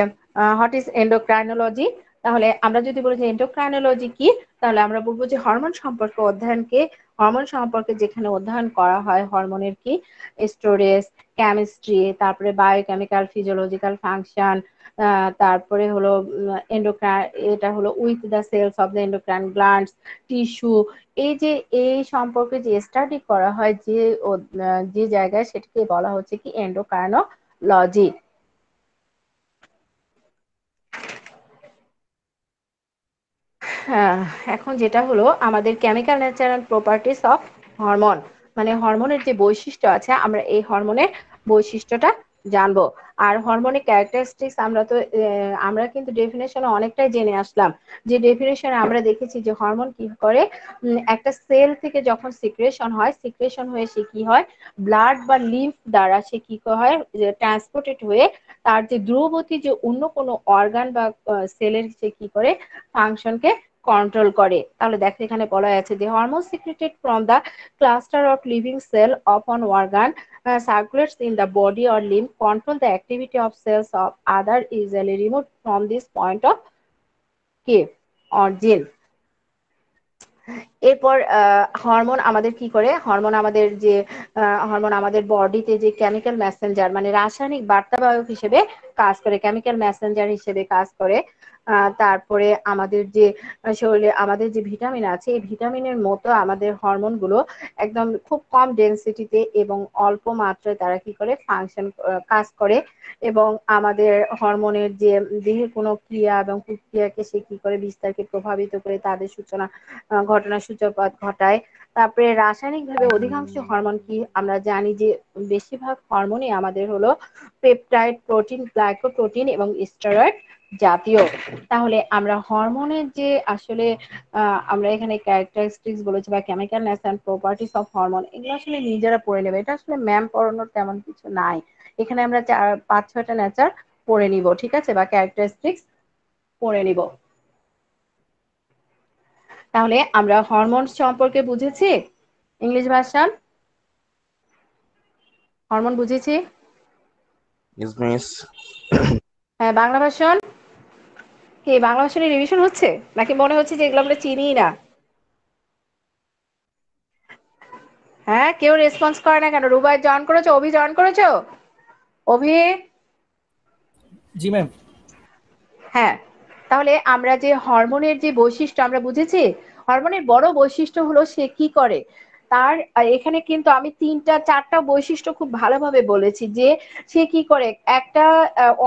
হোয়াট ইজ এন্ডোক্রাইনোলজি, তাহলে আমরা যদি বলি যে এন্ডোক্রাইনোলজি কি, তাহলে আমরা বলবো যে হরমোন সম্পর্কে অধ্যয়নকে, হরমোন সম্পর্কে যেখানে অধ্যয়ন করা হয় হরমোনের কি স্টোরেজ, কেমিস্ট্রি, তারপরে বায়োকেমিক্যাল ফিজিওলজিক্যাল ফাংশন, তারপরে হলো এন্ডোক্রাইন, এটা হলো with the cells of the endocrine glands, tissue, এই যে এই সম্পর্কে যে স্টাডি করা হয় যে জায়গায়, সেটাকে বলা হচ্ছে কি এন্ডোক্রাইনোলজি। হ্যাঁ, এখন যেটা হলো আমাদের chemical nature and properties of hormone, মানে হরমোনের যে বৈশিষ্ট্য আছে আমরা এই হরমোনের বৈশিষ্ট্যটা জানবো। আর হরমোনের ক্যারেক্টারিস্টিক্স আমরা কিন্তু ডেফিনেশনে অনেকটাই জেনে আসলাম। যে ডেফিনেশনে আমরা দেখেছি যে হরমোন কি করে, একটা সেল থেকে যখন সিক্রেশন হয়, সিক্রেশন হয়ে সে কি হয় ব্লাড বা লিম্ফ দ্বারা সে কি হয় ট্রান্সপোর্টেড হয়ে তার যে দূরবর্তী যে অন্য কোনো অর্গান বা সেলের সে কি করে ফাংশনকে কন্ট্রোল করে। তাহলে দেখো এখানে বলা আছে যে hormone secreted from the cluster of living sell of on organ circulates in the body or limb, control the activity of cells of other easily removed from this point of view or gene. এরপর hormone আমাদের কি করে, hormone আমাদের বডিতে যে chemical Messenger মানে রাসায়নিক বার্তাবাহক হিসেবে কাজ করে, কেমিক্যাল মেসেঞ্জার হিসেবে কাজ করে। তারপরে আমাদের যে শরীরে আমাদের যে ভিটামিন আছে এই ভিটামিনের মতো আমাদের হরমোনগুলো একদম খুব কম ডেনসিটিতে এবং অল্প মাত্রায় তারা কি করে কাজ করে, এবং আমাদের হরমোনের যে দেহের কোনো ক্রিয়া এবং প্রক্রিয়াকে সে কি করে বিস্তারকে প্রভাবিত করে তাদের ঘটনার সূত্রপাত ঘটায়। তারপরে রাসায়নিকভাবে অধিকাংশ হরমোন কি আমরা জানি যে বেশিরভাগ হরমোনই আমাদের হলো পেপটাইড, প্রোটিন, গ্লাইকোপ্রোটিন এবং স্টেরয়েড জাতীয়। তাহলে আমরা হরমোনের যে আসলে আমরা এখানে ক্যারেক্টারিস্টিক্স বলেছি বা chemical nature properties of hormone, এগুলো আসলে নিজেরা পড়ে নেবে, এটা আসলে ম্যাম পড়ানোর তেমন কিছু নাই। এখানে আমরা 5-6টা নেচার পড়ে নিব, ঠিক আছে, বা ক্যারেক্টারিস্টিক্স পড়ে নিব। তাহলে আমরা হরমোনস সম্পর্কে বুঝেছি, ইংলিশ ভার্সন হরমোন বুঝেছি। Yes, miss. হ্যাঁ, বাংলা ভার্সন কি, বাংলা ভার্সনের রিভিশন হচ্ছে নাকি মনে হচ্ছে যে এগুলো আমরা চিনিই না? হ্যাঁ, কেউ রেসপন্স করে না কেন? রুবাই জয়েন করেছো? অভি জয়েন করেছো? অভি? জি ম্যাম। হ্যাঁ, তাহলে আমরা যে হরমোনের যে বৈশিষ্ট্য আমরা বুঝেছি, হরমোনের বড় বৈশিষ্ট্য হলো সে কি করে তার, এখানে কিন্তু আমি 3-4টা বৈশিষ্ট্য খুব ভালোভাবে বলেছি যে সে কি করে একটা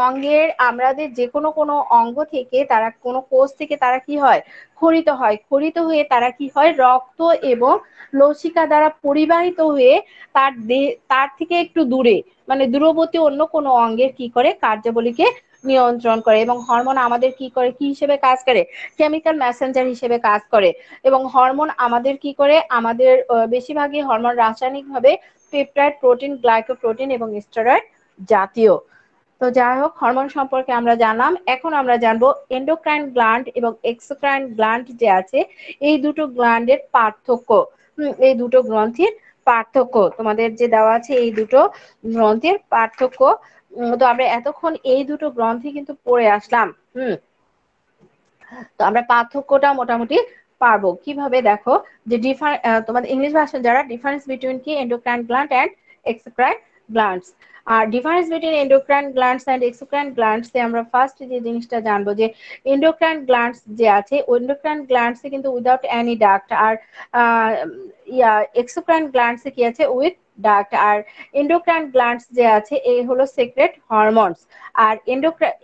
অঙ্গের, আমাদের যে কোনো অঙ্গ থেকে তারা কোনো কোষ থেকে তারা কি হয় ক্ষরিত হয়, ক্ষরিত হয়ে তারা কি হয় রক্ত এবং লসিকা দ্বারা পরিবাহিত হয়ে তার থেকে একটু দূরে মানে দূরবর্তী অন্য কোনো অঙ্গের কি করে কার্যাবলীকে নিয়ন্ত্রণ করে। এবং হরমোন আমাদের কি করে, কি হিসেবে কাজ করে, কেমিক্যাল মেসেঞ্জার হিসেবে কাজ করে। এবং হরমোন আমাদের কি করে, আমাদের বেশিরভাগই হরমোন রাসায়নিকভাবে পেপটাইড, প্রোটিন, গ্লাইকোপ্রোটিন এবং স্টেরয়েড জাতীয়। তো যাই হোক, হরমোন সম্পর্কে আমরা জানলাম। এখন আমরা জানবো এন্ডোক্রাইন গ্ল্যান্ড এবং এক্সোক্রাইন গ্ল্যান্ড যে আছে এই দুটো গ্ল্যান্ডের পার্থক্য। এই দুটো গ্রন্থির পার্থক্য তোমাদের যে দেওয়া আছে, এই দুটো গ্রন্থির পার্থক্য তো আমরা এতক্ষণ এই দুটো গ্রন্থি কিন্তু পড়ে আসলাম। তো আমরা পার্থক্যটা মোটামুটি পারবো কিভাবে, দেখো যে তোমাদের ইংলিশ ভাষা যারা ডিফারেন্স বিটুইন কি endocrine gland and exocrine glands. আর difference between endocrine glands and exocrine glands এ আমরা ফার্স্ট যে জিনিসটা জানবো যে এন্ডোক্রাইন গ্ল্যান্ডস যে আছে, এন্ডোক্রাইন গ্ল্যান্ডস এ কিন্তু উইদাউট এনি ডাক্ট, আর এক্সোক্রাইন গ্ল্যান্ডস এ কি আছে উইথ ডাক্ট। আর এন্ডোক্রাইন গ্ল্যান্ডস যে আছে এই হলো সিক্রেট হরমোনস। আর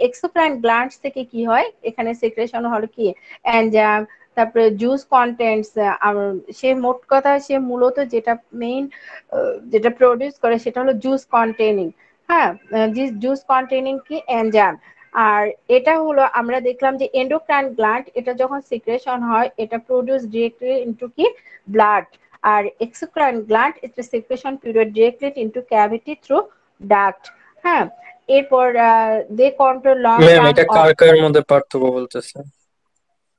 এক্সোক্রাইন গ্ল্যান্ডস থেকে কি হয়, এখানে সিক্রেশন হলো কি এনজাইম, তারপরে জুস কন্টেন্টস। সে মোট কথা সে মূলত যেটা মেইন যেটা প্রডিউস করে সেটা হলো জুস কন্টেনিং। হ্যাঁ, জুস কন্টেনিং কি এনজাইম। আর এটা হলো আমরা দেখলাম যে এন্ডোক্রাইন গ্ল্যান্ড এটা যখন সিক্রেশন হয় এটা প্রডিউস ডিরেক্টলি ইনটু কি ব্লাড। আর এক্সোক্রাইন গ্ল্যান্ড এটা secretion period directly into cavity through duct. হ্যাঁ, এরপর they control long ma'am term এটা অফ। কার কার মধ্যে পার্থক্য বলতেছে?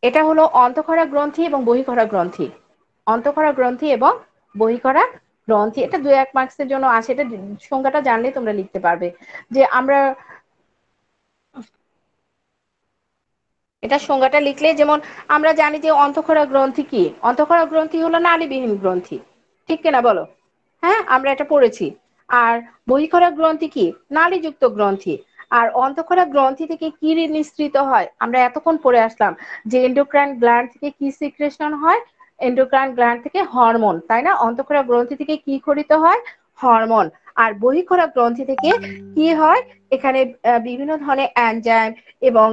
এটা হলো অন্তঃক্ষরা গ্রন্থি এবং বহিঃক্ষরা গ্রন্থি। অন্তঃক্ষরা গ্রন্থি এবং বহিঃক্ষরা গ্রন্থি, এটা 2-1 মার্কসের জন্য আসে। এটা সংজ্ঞাটা জানলে তোমরা লিখতে পারবে যে আমরা এটা সংজ্ঞাটা লিখলে, যেমন আমরা জানি যে অন্তঃক্ষরা গ্রন্থি কি, অন্তঃক্ষরা গ্রন্থি হলো নালীবিহীন গ্রন্থি, ঠিক কিনা বলো? হ্যাঁ, আমরা এটা পড়েছি। আর বহিঃক্ষরা গ্রন্থি কি, নালীযুক্ত গ্রন্থি। আর অন্তঃক্ষরা গ্রন্থি থেকে কি নিঃসৃত হয় আমরা এতক্ষণ পড়ে আসলাম যে এন্ডোক্রাইন গ্ল্যান্ড থেকে কি সিক্রেশন হয়, এন্ডোক্রাইন গ্ল্যান্ড থেকে হরমোন, তাই না? অন্তঃক্ষরা গ্রন্থি থেকে কি খরিত হয়, হরমোন। আর বহিঃক্ষরা গ্রন্থি থেকে কি হয়, এখানে বিভিন্ন ধরনের এনজাইম এবং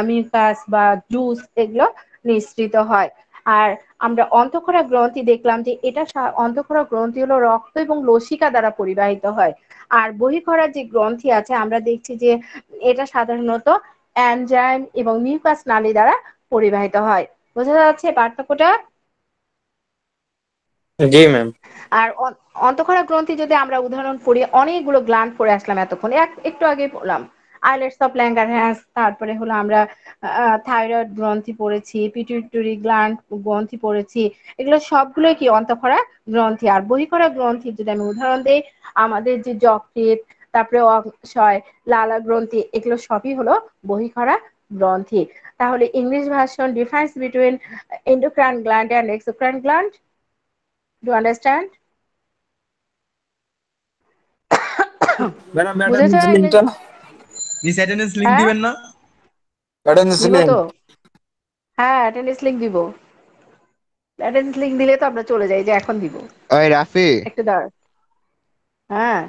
মিউকাস বা জুস এগুলো নিঃসৃত হয়। আর আমরা অন্তঃক্ষরা গ্রন্থি দেখলাম যে এটা অন্তঃক্ষরা গ্রন্থি হলো রক্ত এবং লসিকা দ্বারা পরিবাহিত হয়। আর বহিঃক্ষরা যে গ্রন্থি আছে আমরা দেখছি যে এটা সাধারণত এনজাইম এবং মিউকাস নালী দ্বারা পরিবাহিত হয়। বোঝা যাচ্ছে পার্থক্যটা? জি ম্যাম। আর অন্তঃক্ষরা গ্রন্থি যদি আমরা উদাহরণ পড়ি, অনেকগুলো গ্ল্যান্ড পড়ে আসলাম এতক্ষণ, একটু আগে পড়লাম আইলেটস অফ ল্যাঙ্গারহ্যান্স, তারপরে হলো আমরা থাইরয়েড গ্রন্থি পড়েছি, পিটুইটরি গ্ল্যান্ড গ্রন্থি পড়েছি। এগুলো সবগুলোই কি অন্তঃক্ষরা গ্রন্থি। আর বহিঃক্ষরা গ্রন্থি যদি আমি উদাহরণ দিই, আমাদের যে যকৃৎ, তারপরে অক্ষয়, লালা গ্রন্থি, এগুলো সবই হলো বহিঃক্ষরা গ্রন্থি। তাহলে English version difference between endocrine gland and exocrine gland, do understand? Madam বুঝেছো অ্যাটেন্ডেন্স ইংলিশ? লিঙ্কটা মিস অ্যাটেন্ডেন্স লিংক হ্যাঁ দিবেন না? অ্যাটেন্ডেন্স দিব লিঙ্ক তো। হ্যাঁ, অ্যাটেন্ডেন্স লিংক দিব। অ্যাটেন্ডেন্স লিংক দিলে তো আমরা চলে যাই যে এখন দিব। ওই রাফি, একটু দাঁড়। হ্যাঁ,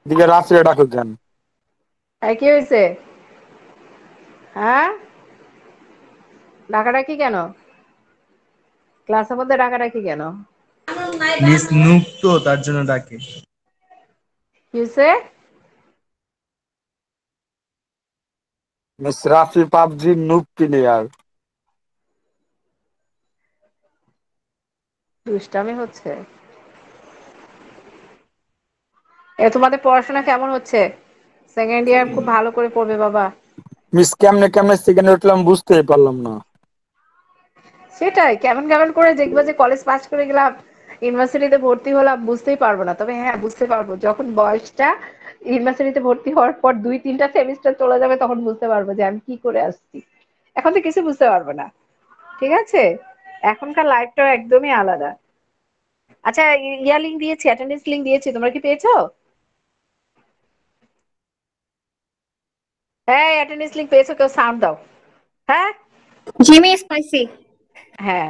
দিকে রাফিরে ডাকুক দেন। কি হয়েছে? হ্যাঁ, ডাকাডাকি কেন? ক্লাসের মধ্যে ডাকাডাকি কেন? মিস নুক তো তার জন্য ডাকে। কি হয়েছে? Miss Rafi PUBG noob player. দুষ্টামি হচ্ছে? তোমাদের পড়াশোনা কেমন হচ্ছে? সেকেন্ড ইয়ার খুব ভালো করে পড়বে বাবা। মিস কেমনে কেমনে সেকেন্ড উঠলাম বুঝতেই পারলাম না। সেটাই, কেমন কেমন করে দেখবো যে কলেজ পাস করে গেলাম, ইউনিভার্সিটিতে ভর্তি হলাম, বুঝতেই পারবো না। তবে হ্যাঁ, বুঝতে পারবো যখন বয়সটা ইউনিভার্সিটিতে ভর্তি হওয়ার পর 2-3টা সেমিস্টার চলে যাবে, তখন বুঝতে পারবো যে আমি কি করে আসছি। এখন তো কিছু বুঝতে পারবো না, ঠিক আছে? এখনকার লাইফটা একদমই আলাদা। আচ্ছা, ইয়ার লিঙ্ক দিয়েছি, অ্যাটেন্ডেন্স লিঙ্ক দিয়েছি, তোমরা কি পেয়েছো? হ্যাঁ, অ্যাটেন্ডেন্স লিঙ্ক পেয়েছো? কেউ সাউন্ড দাও। হ্যাঁ জি মিস পাইছি। হ্যাঁ,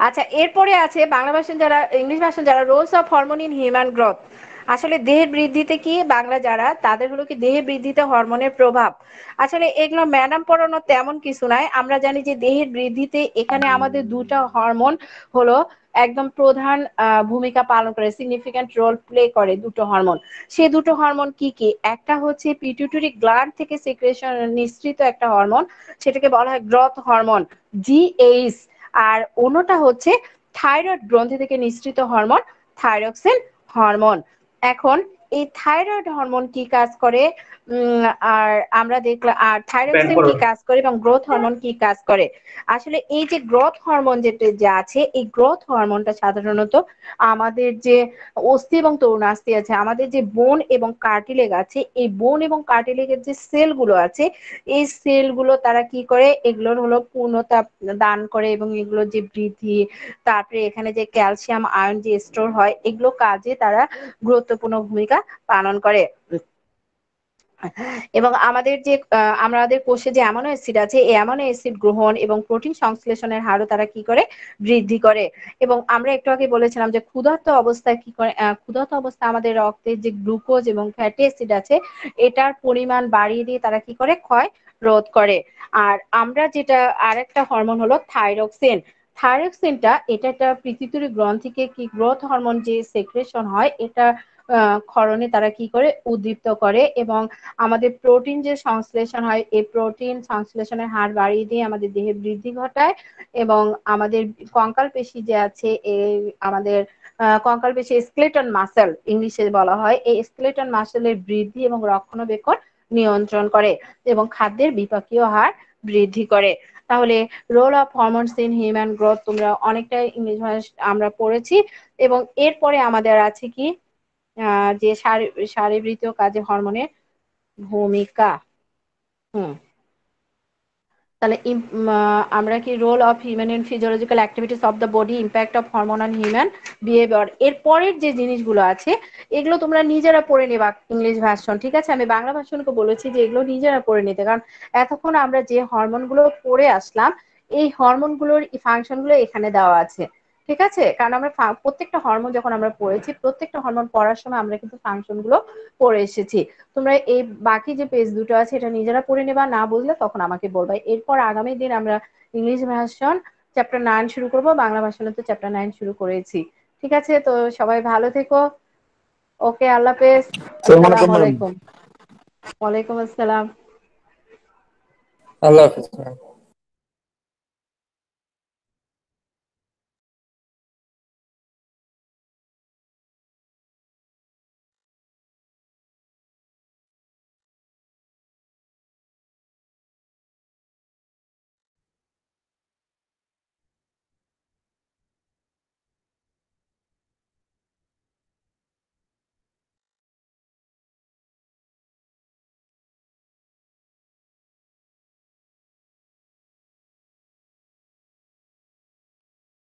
আচ্ছা, এরপরে আছে বাংলা ভাষণ যারা, ইংলিশ ভাষণ যারা, roles of hormone in human growth. আসলে দেহের বৃদ্ধিতে কি, বাংলা যারা তাদের হলো কি দেহের বৃদ্ধিতে হরমোনের প্রভাব। আসলে এগুলো ম্যাডাম পড়ানো তেমন কিছু নাই। আমরা জানি যে দেহের বৃদ্ধিতে এখানে আমাদের দুটা হরমোন হলো একদম প্রধান ভূমিকা পালন করে, সিগনিফিক্যান্ট রোল প্লে করে দুটো হরমোন। সেই দুটো হরমোন কি কি? একটা হচ্ছে পিটুইটরি গ্ল্যান্ড থেকে সিক্রেশন নিঃসৃত একটা হরমোন, সেটাকে বলা হয় গ্রোথ হরমোন, জিএইচ। আর অন্যটা হচ্ছে থাইরয়েড গ্রন্থি থেকে নিঃসৃত হরমোন, থাইরক্সিন হরমোন। এখন এই থাইরয়েড হরমোন কি কাজ করে, আর আমরা দেখলাম, আর থাইরক্সিন কি কাজ করে এবং গ্রোথ হরমোন কি কাজ করে। আসলে এই যে গ্রোথ হরমোন যেটা যে আছে, এই গ্রোথ হরমোনটা সাধারণত আমাদের যে অস্থি এবং তরুণাস্থি আছে, আমাদের যে বোন এবং কার্টিলেজ আছে, এই বোন এবং কার্টিলেজের যে সেলগুলো আছে, এই সেলগুলো তারা কি করে, এগুলোর হলো পূর্ণতা দান করে এবং এগুলো যে বৃদ্ধি, তারপরে এখানে যে ক্যালসিয়াম আয়রন যে স্টোর হয়, এগুলো কাজে তারা গুরুত্বপূর্ণ ভূমিকা পালন করে। এবং আমাদের যে আমাদের কোষে যে অ্যামাইনো অ্যাসিড আছে, এই অ্যামাইনো অ্যাসিড গ্রহণ এবং প্রোটিন সংশ্লেষণের হারও তারা কি করে, বৃদ্ধি করে। এবং আমরা একটু আগে বলেছিলাম যে ক্ষুধার্ত অবস্থায় কি করে, ক্ষুধার্ত অবস্থায় আমাদের রক্তে যে গ্লুকোজ এবং ফ্যাটি অ্যাসিড আছে, এটার পরিমাণ বাড়িয়ে দিয়ে তারা কি করে, ক্ষয় রোধ করে। আর আমরা যেটা আরেকটা হরমোন হলো থাইরক্সিন। থাইরক্সিনটা এটা একটা পিতুইটারি গ্রন্থিকে কি গ্রোথ হরমোন যে সেক্রেশন হয়, এটা ক্ষরণে তারা কি করে, উদ্দীপ্ত করে এবং আমাদের প্রোটিন যে সংশ্লেষণ হয়, এই প্রোটিন সংশ্লেষণের হার বাড়িয়ে দিয়ে আমাদের দেহে বৃদ্ধি ঘটায় এবং আমাদের কঙ্কাল পেশি যে আছে, এই আমাদের কঙ্কাল পেশি স্কেলেটন মাসেল ইংলিশে বলা হয়, এই স্কেলেটন মাসেলের বৃদ্ধি এবং রক্ষণাবেক্ষণ নিয়ন্ত্রণ করে এবং খাদ্যের বিপাকীয় হার বৃদ্ধি করে। তাহলে role of hormones in human growth তোমরা অনেকটা ইংলিশ ভাষা আমরা পড়েছি। এবং এরপরে আমাদের আছে কি, যে শারীরবৃত্তীয় কাজে হরমোনের ভূমিকা। হুম তাহলে আমরা কি role of human in physiological activities of the body, impact of hormone on human behaviour, এর পরের যে জিনিসগুলো আছে এগুলো তোমরা নিজেরা পড়ে নেবা ইংলিশ ভার্সন, ঠিক আছে? আমি বাংলা ভার্সনকে বলেছি যে এগুলো নিজেরা পড়ে নিতে, কারণ এতক্ষণ আমরা যে হরমোনগুলো পড়ে আসলাম, এই হরমোনগুলোর ফাংশনগুলো এখানে দেওয়া আছে, ঠিক আছে? কারণ আমরা প্রত্যেকটা হরমোন যখন আমরা পড়েছি, প্রত্যেকটা হরমোন পড়ার সময় আমরা কিন্তু ফাংশনগুলো পড়ে এসেছি। তোমরা এই বাকি যে পেজ দুটো আছে এটা নিজেরা পড়ে নেবা, না বুঝলে তখন আমাকে বলবা। এরপর আগামী দিন আমরা ইংলিশ ভার্সন চ্যাপ্টার 9 শুরু করব, বাংলা ভার্সনে তো চ্যাপ্টার 9 শুরু করেছি, ঠিক আছে? তো সবাই ভালো থেকো, ওকে, আল্লাহ হাফেজ, আসসালামু আসসালামু আলাইকুম ম্যাডাম। আলাইকুম। ওয়ালাইকুম আসসালাম। আল্লাহ হাফেজ।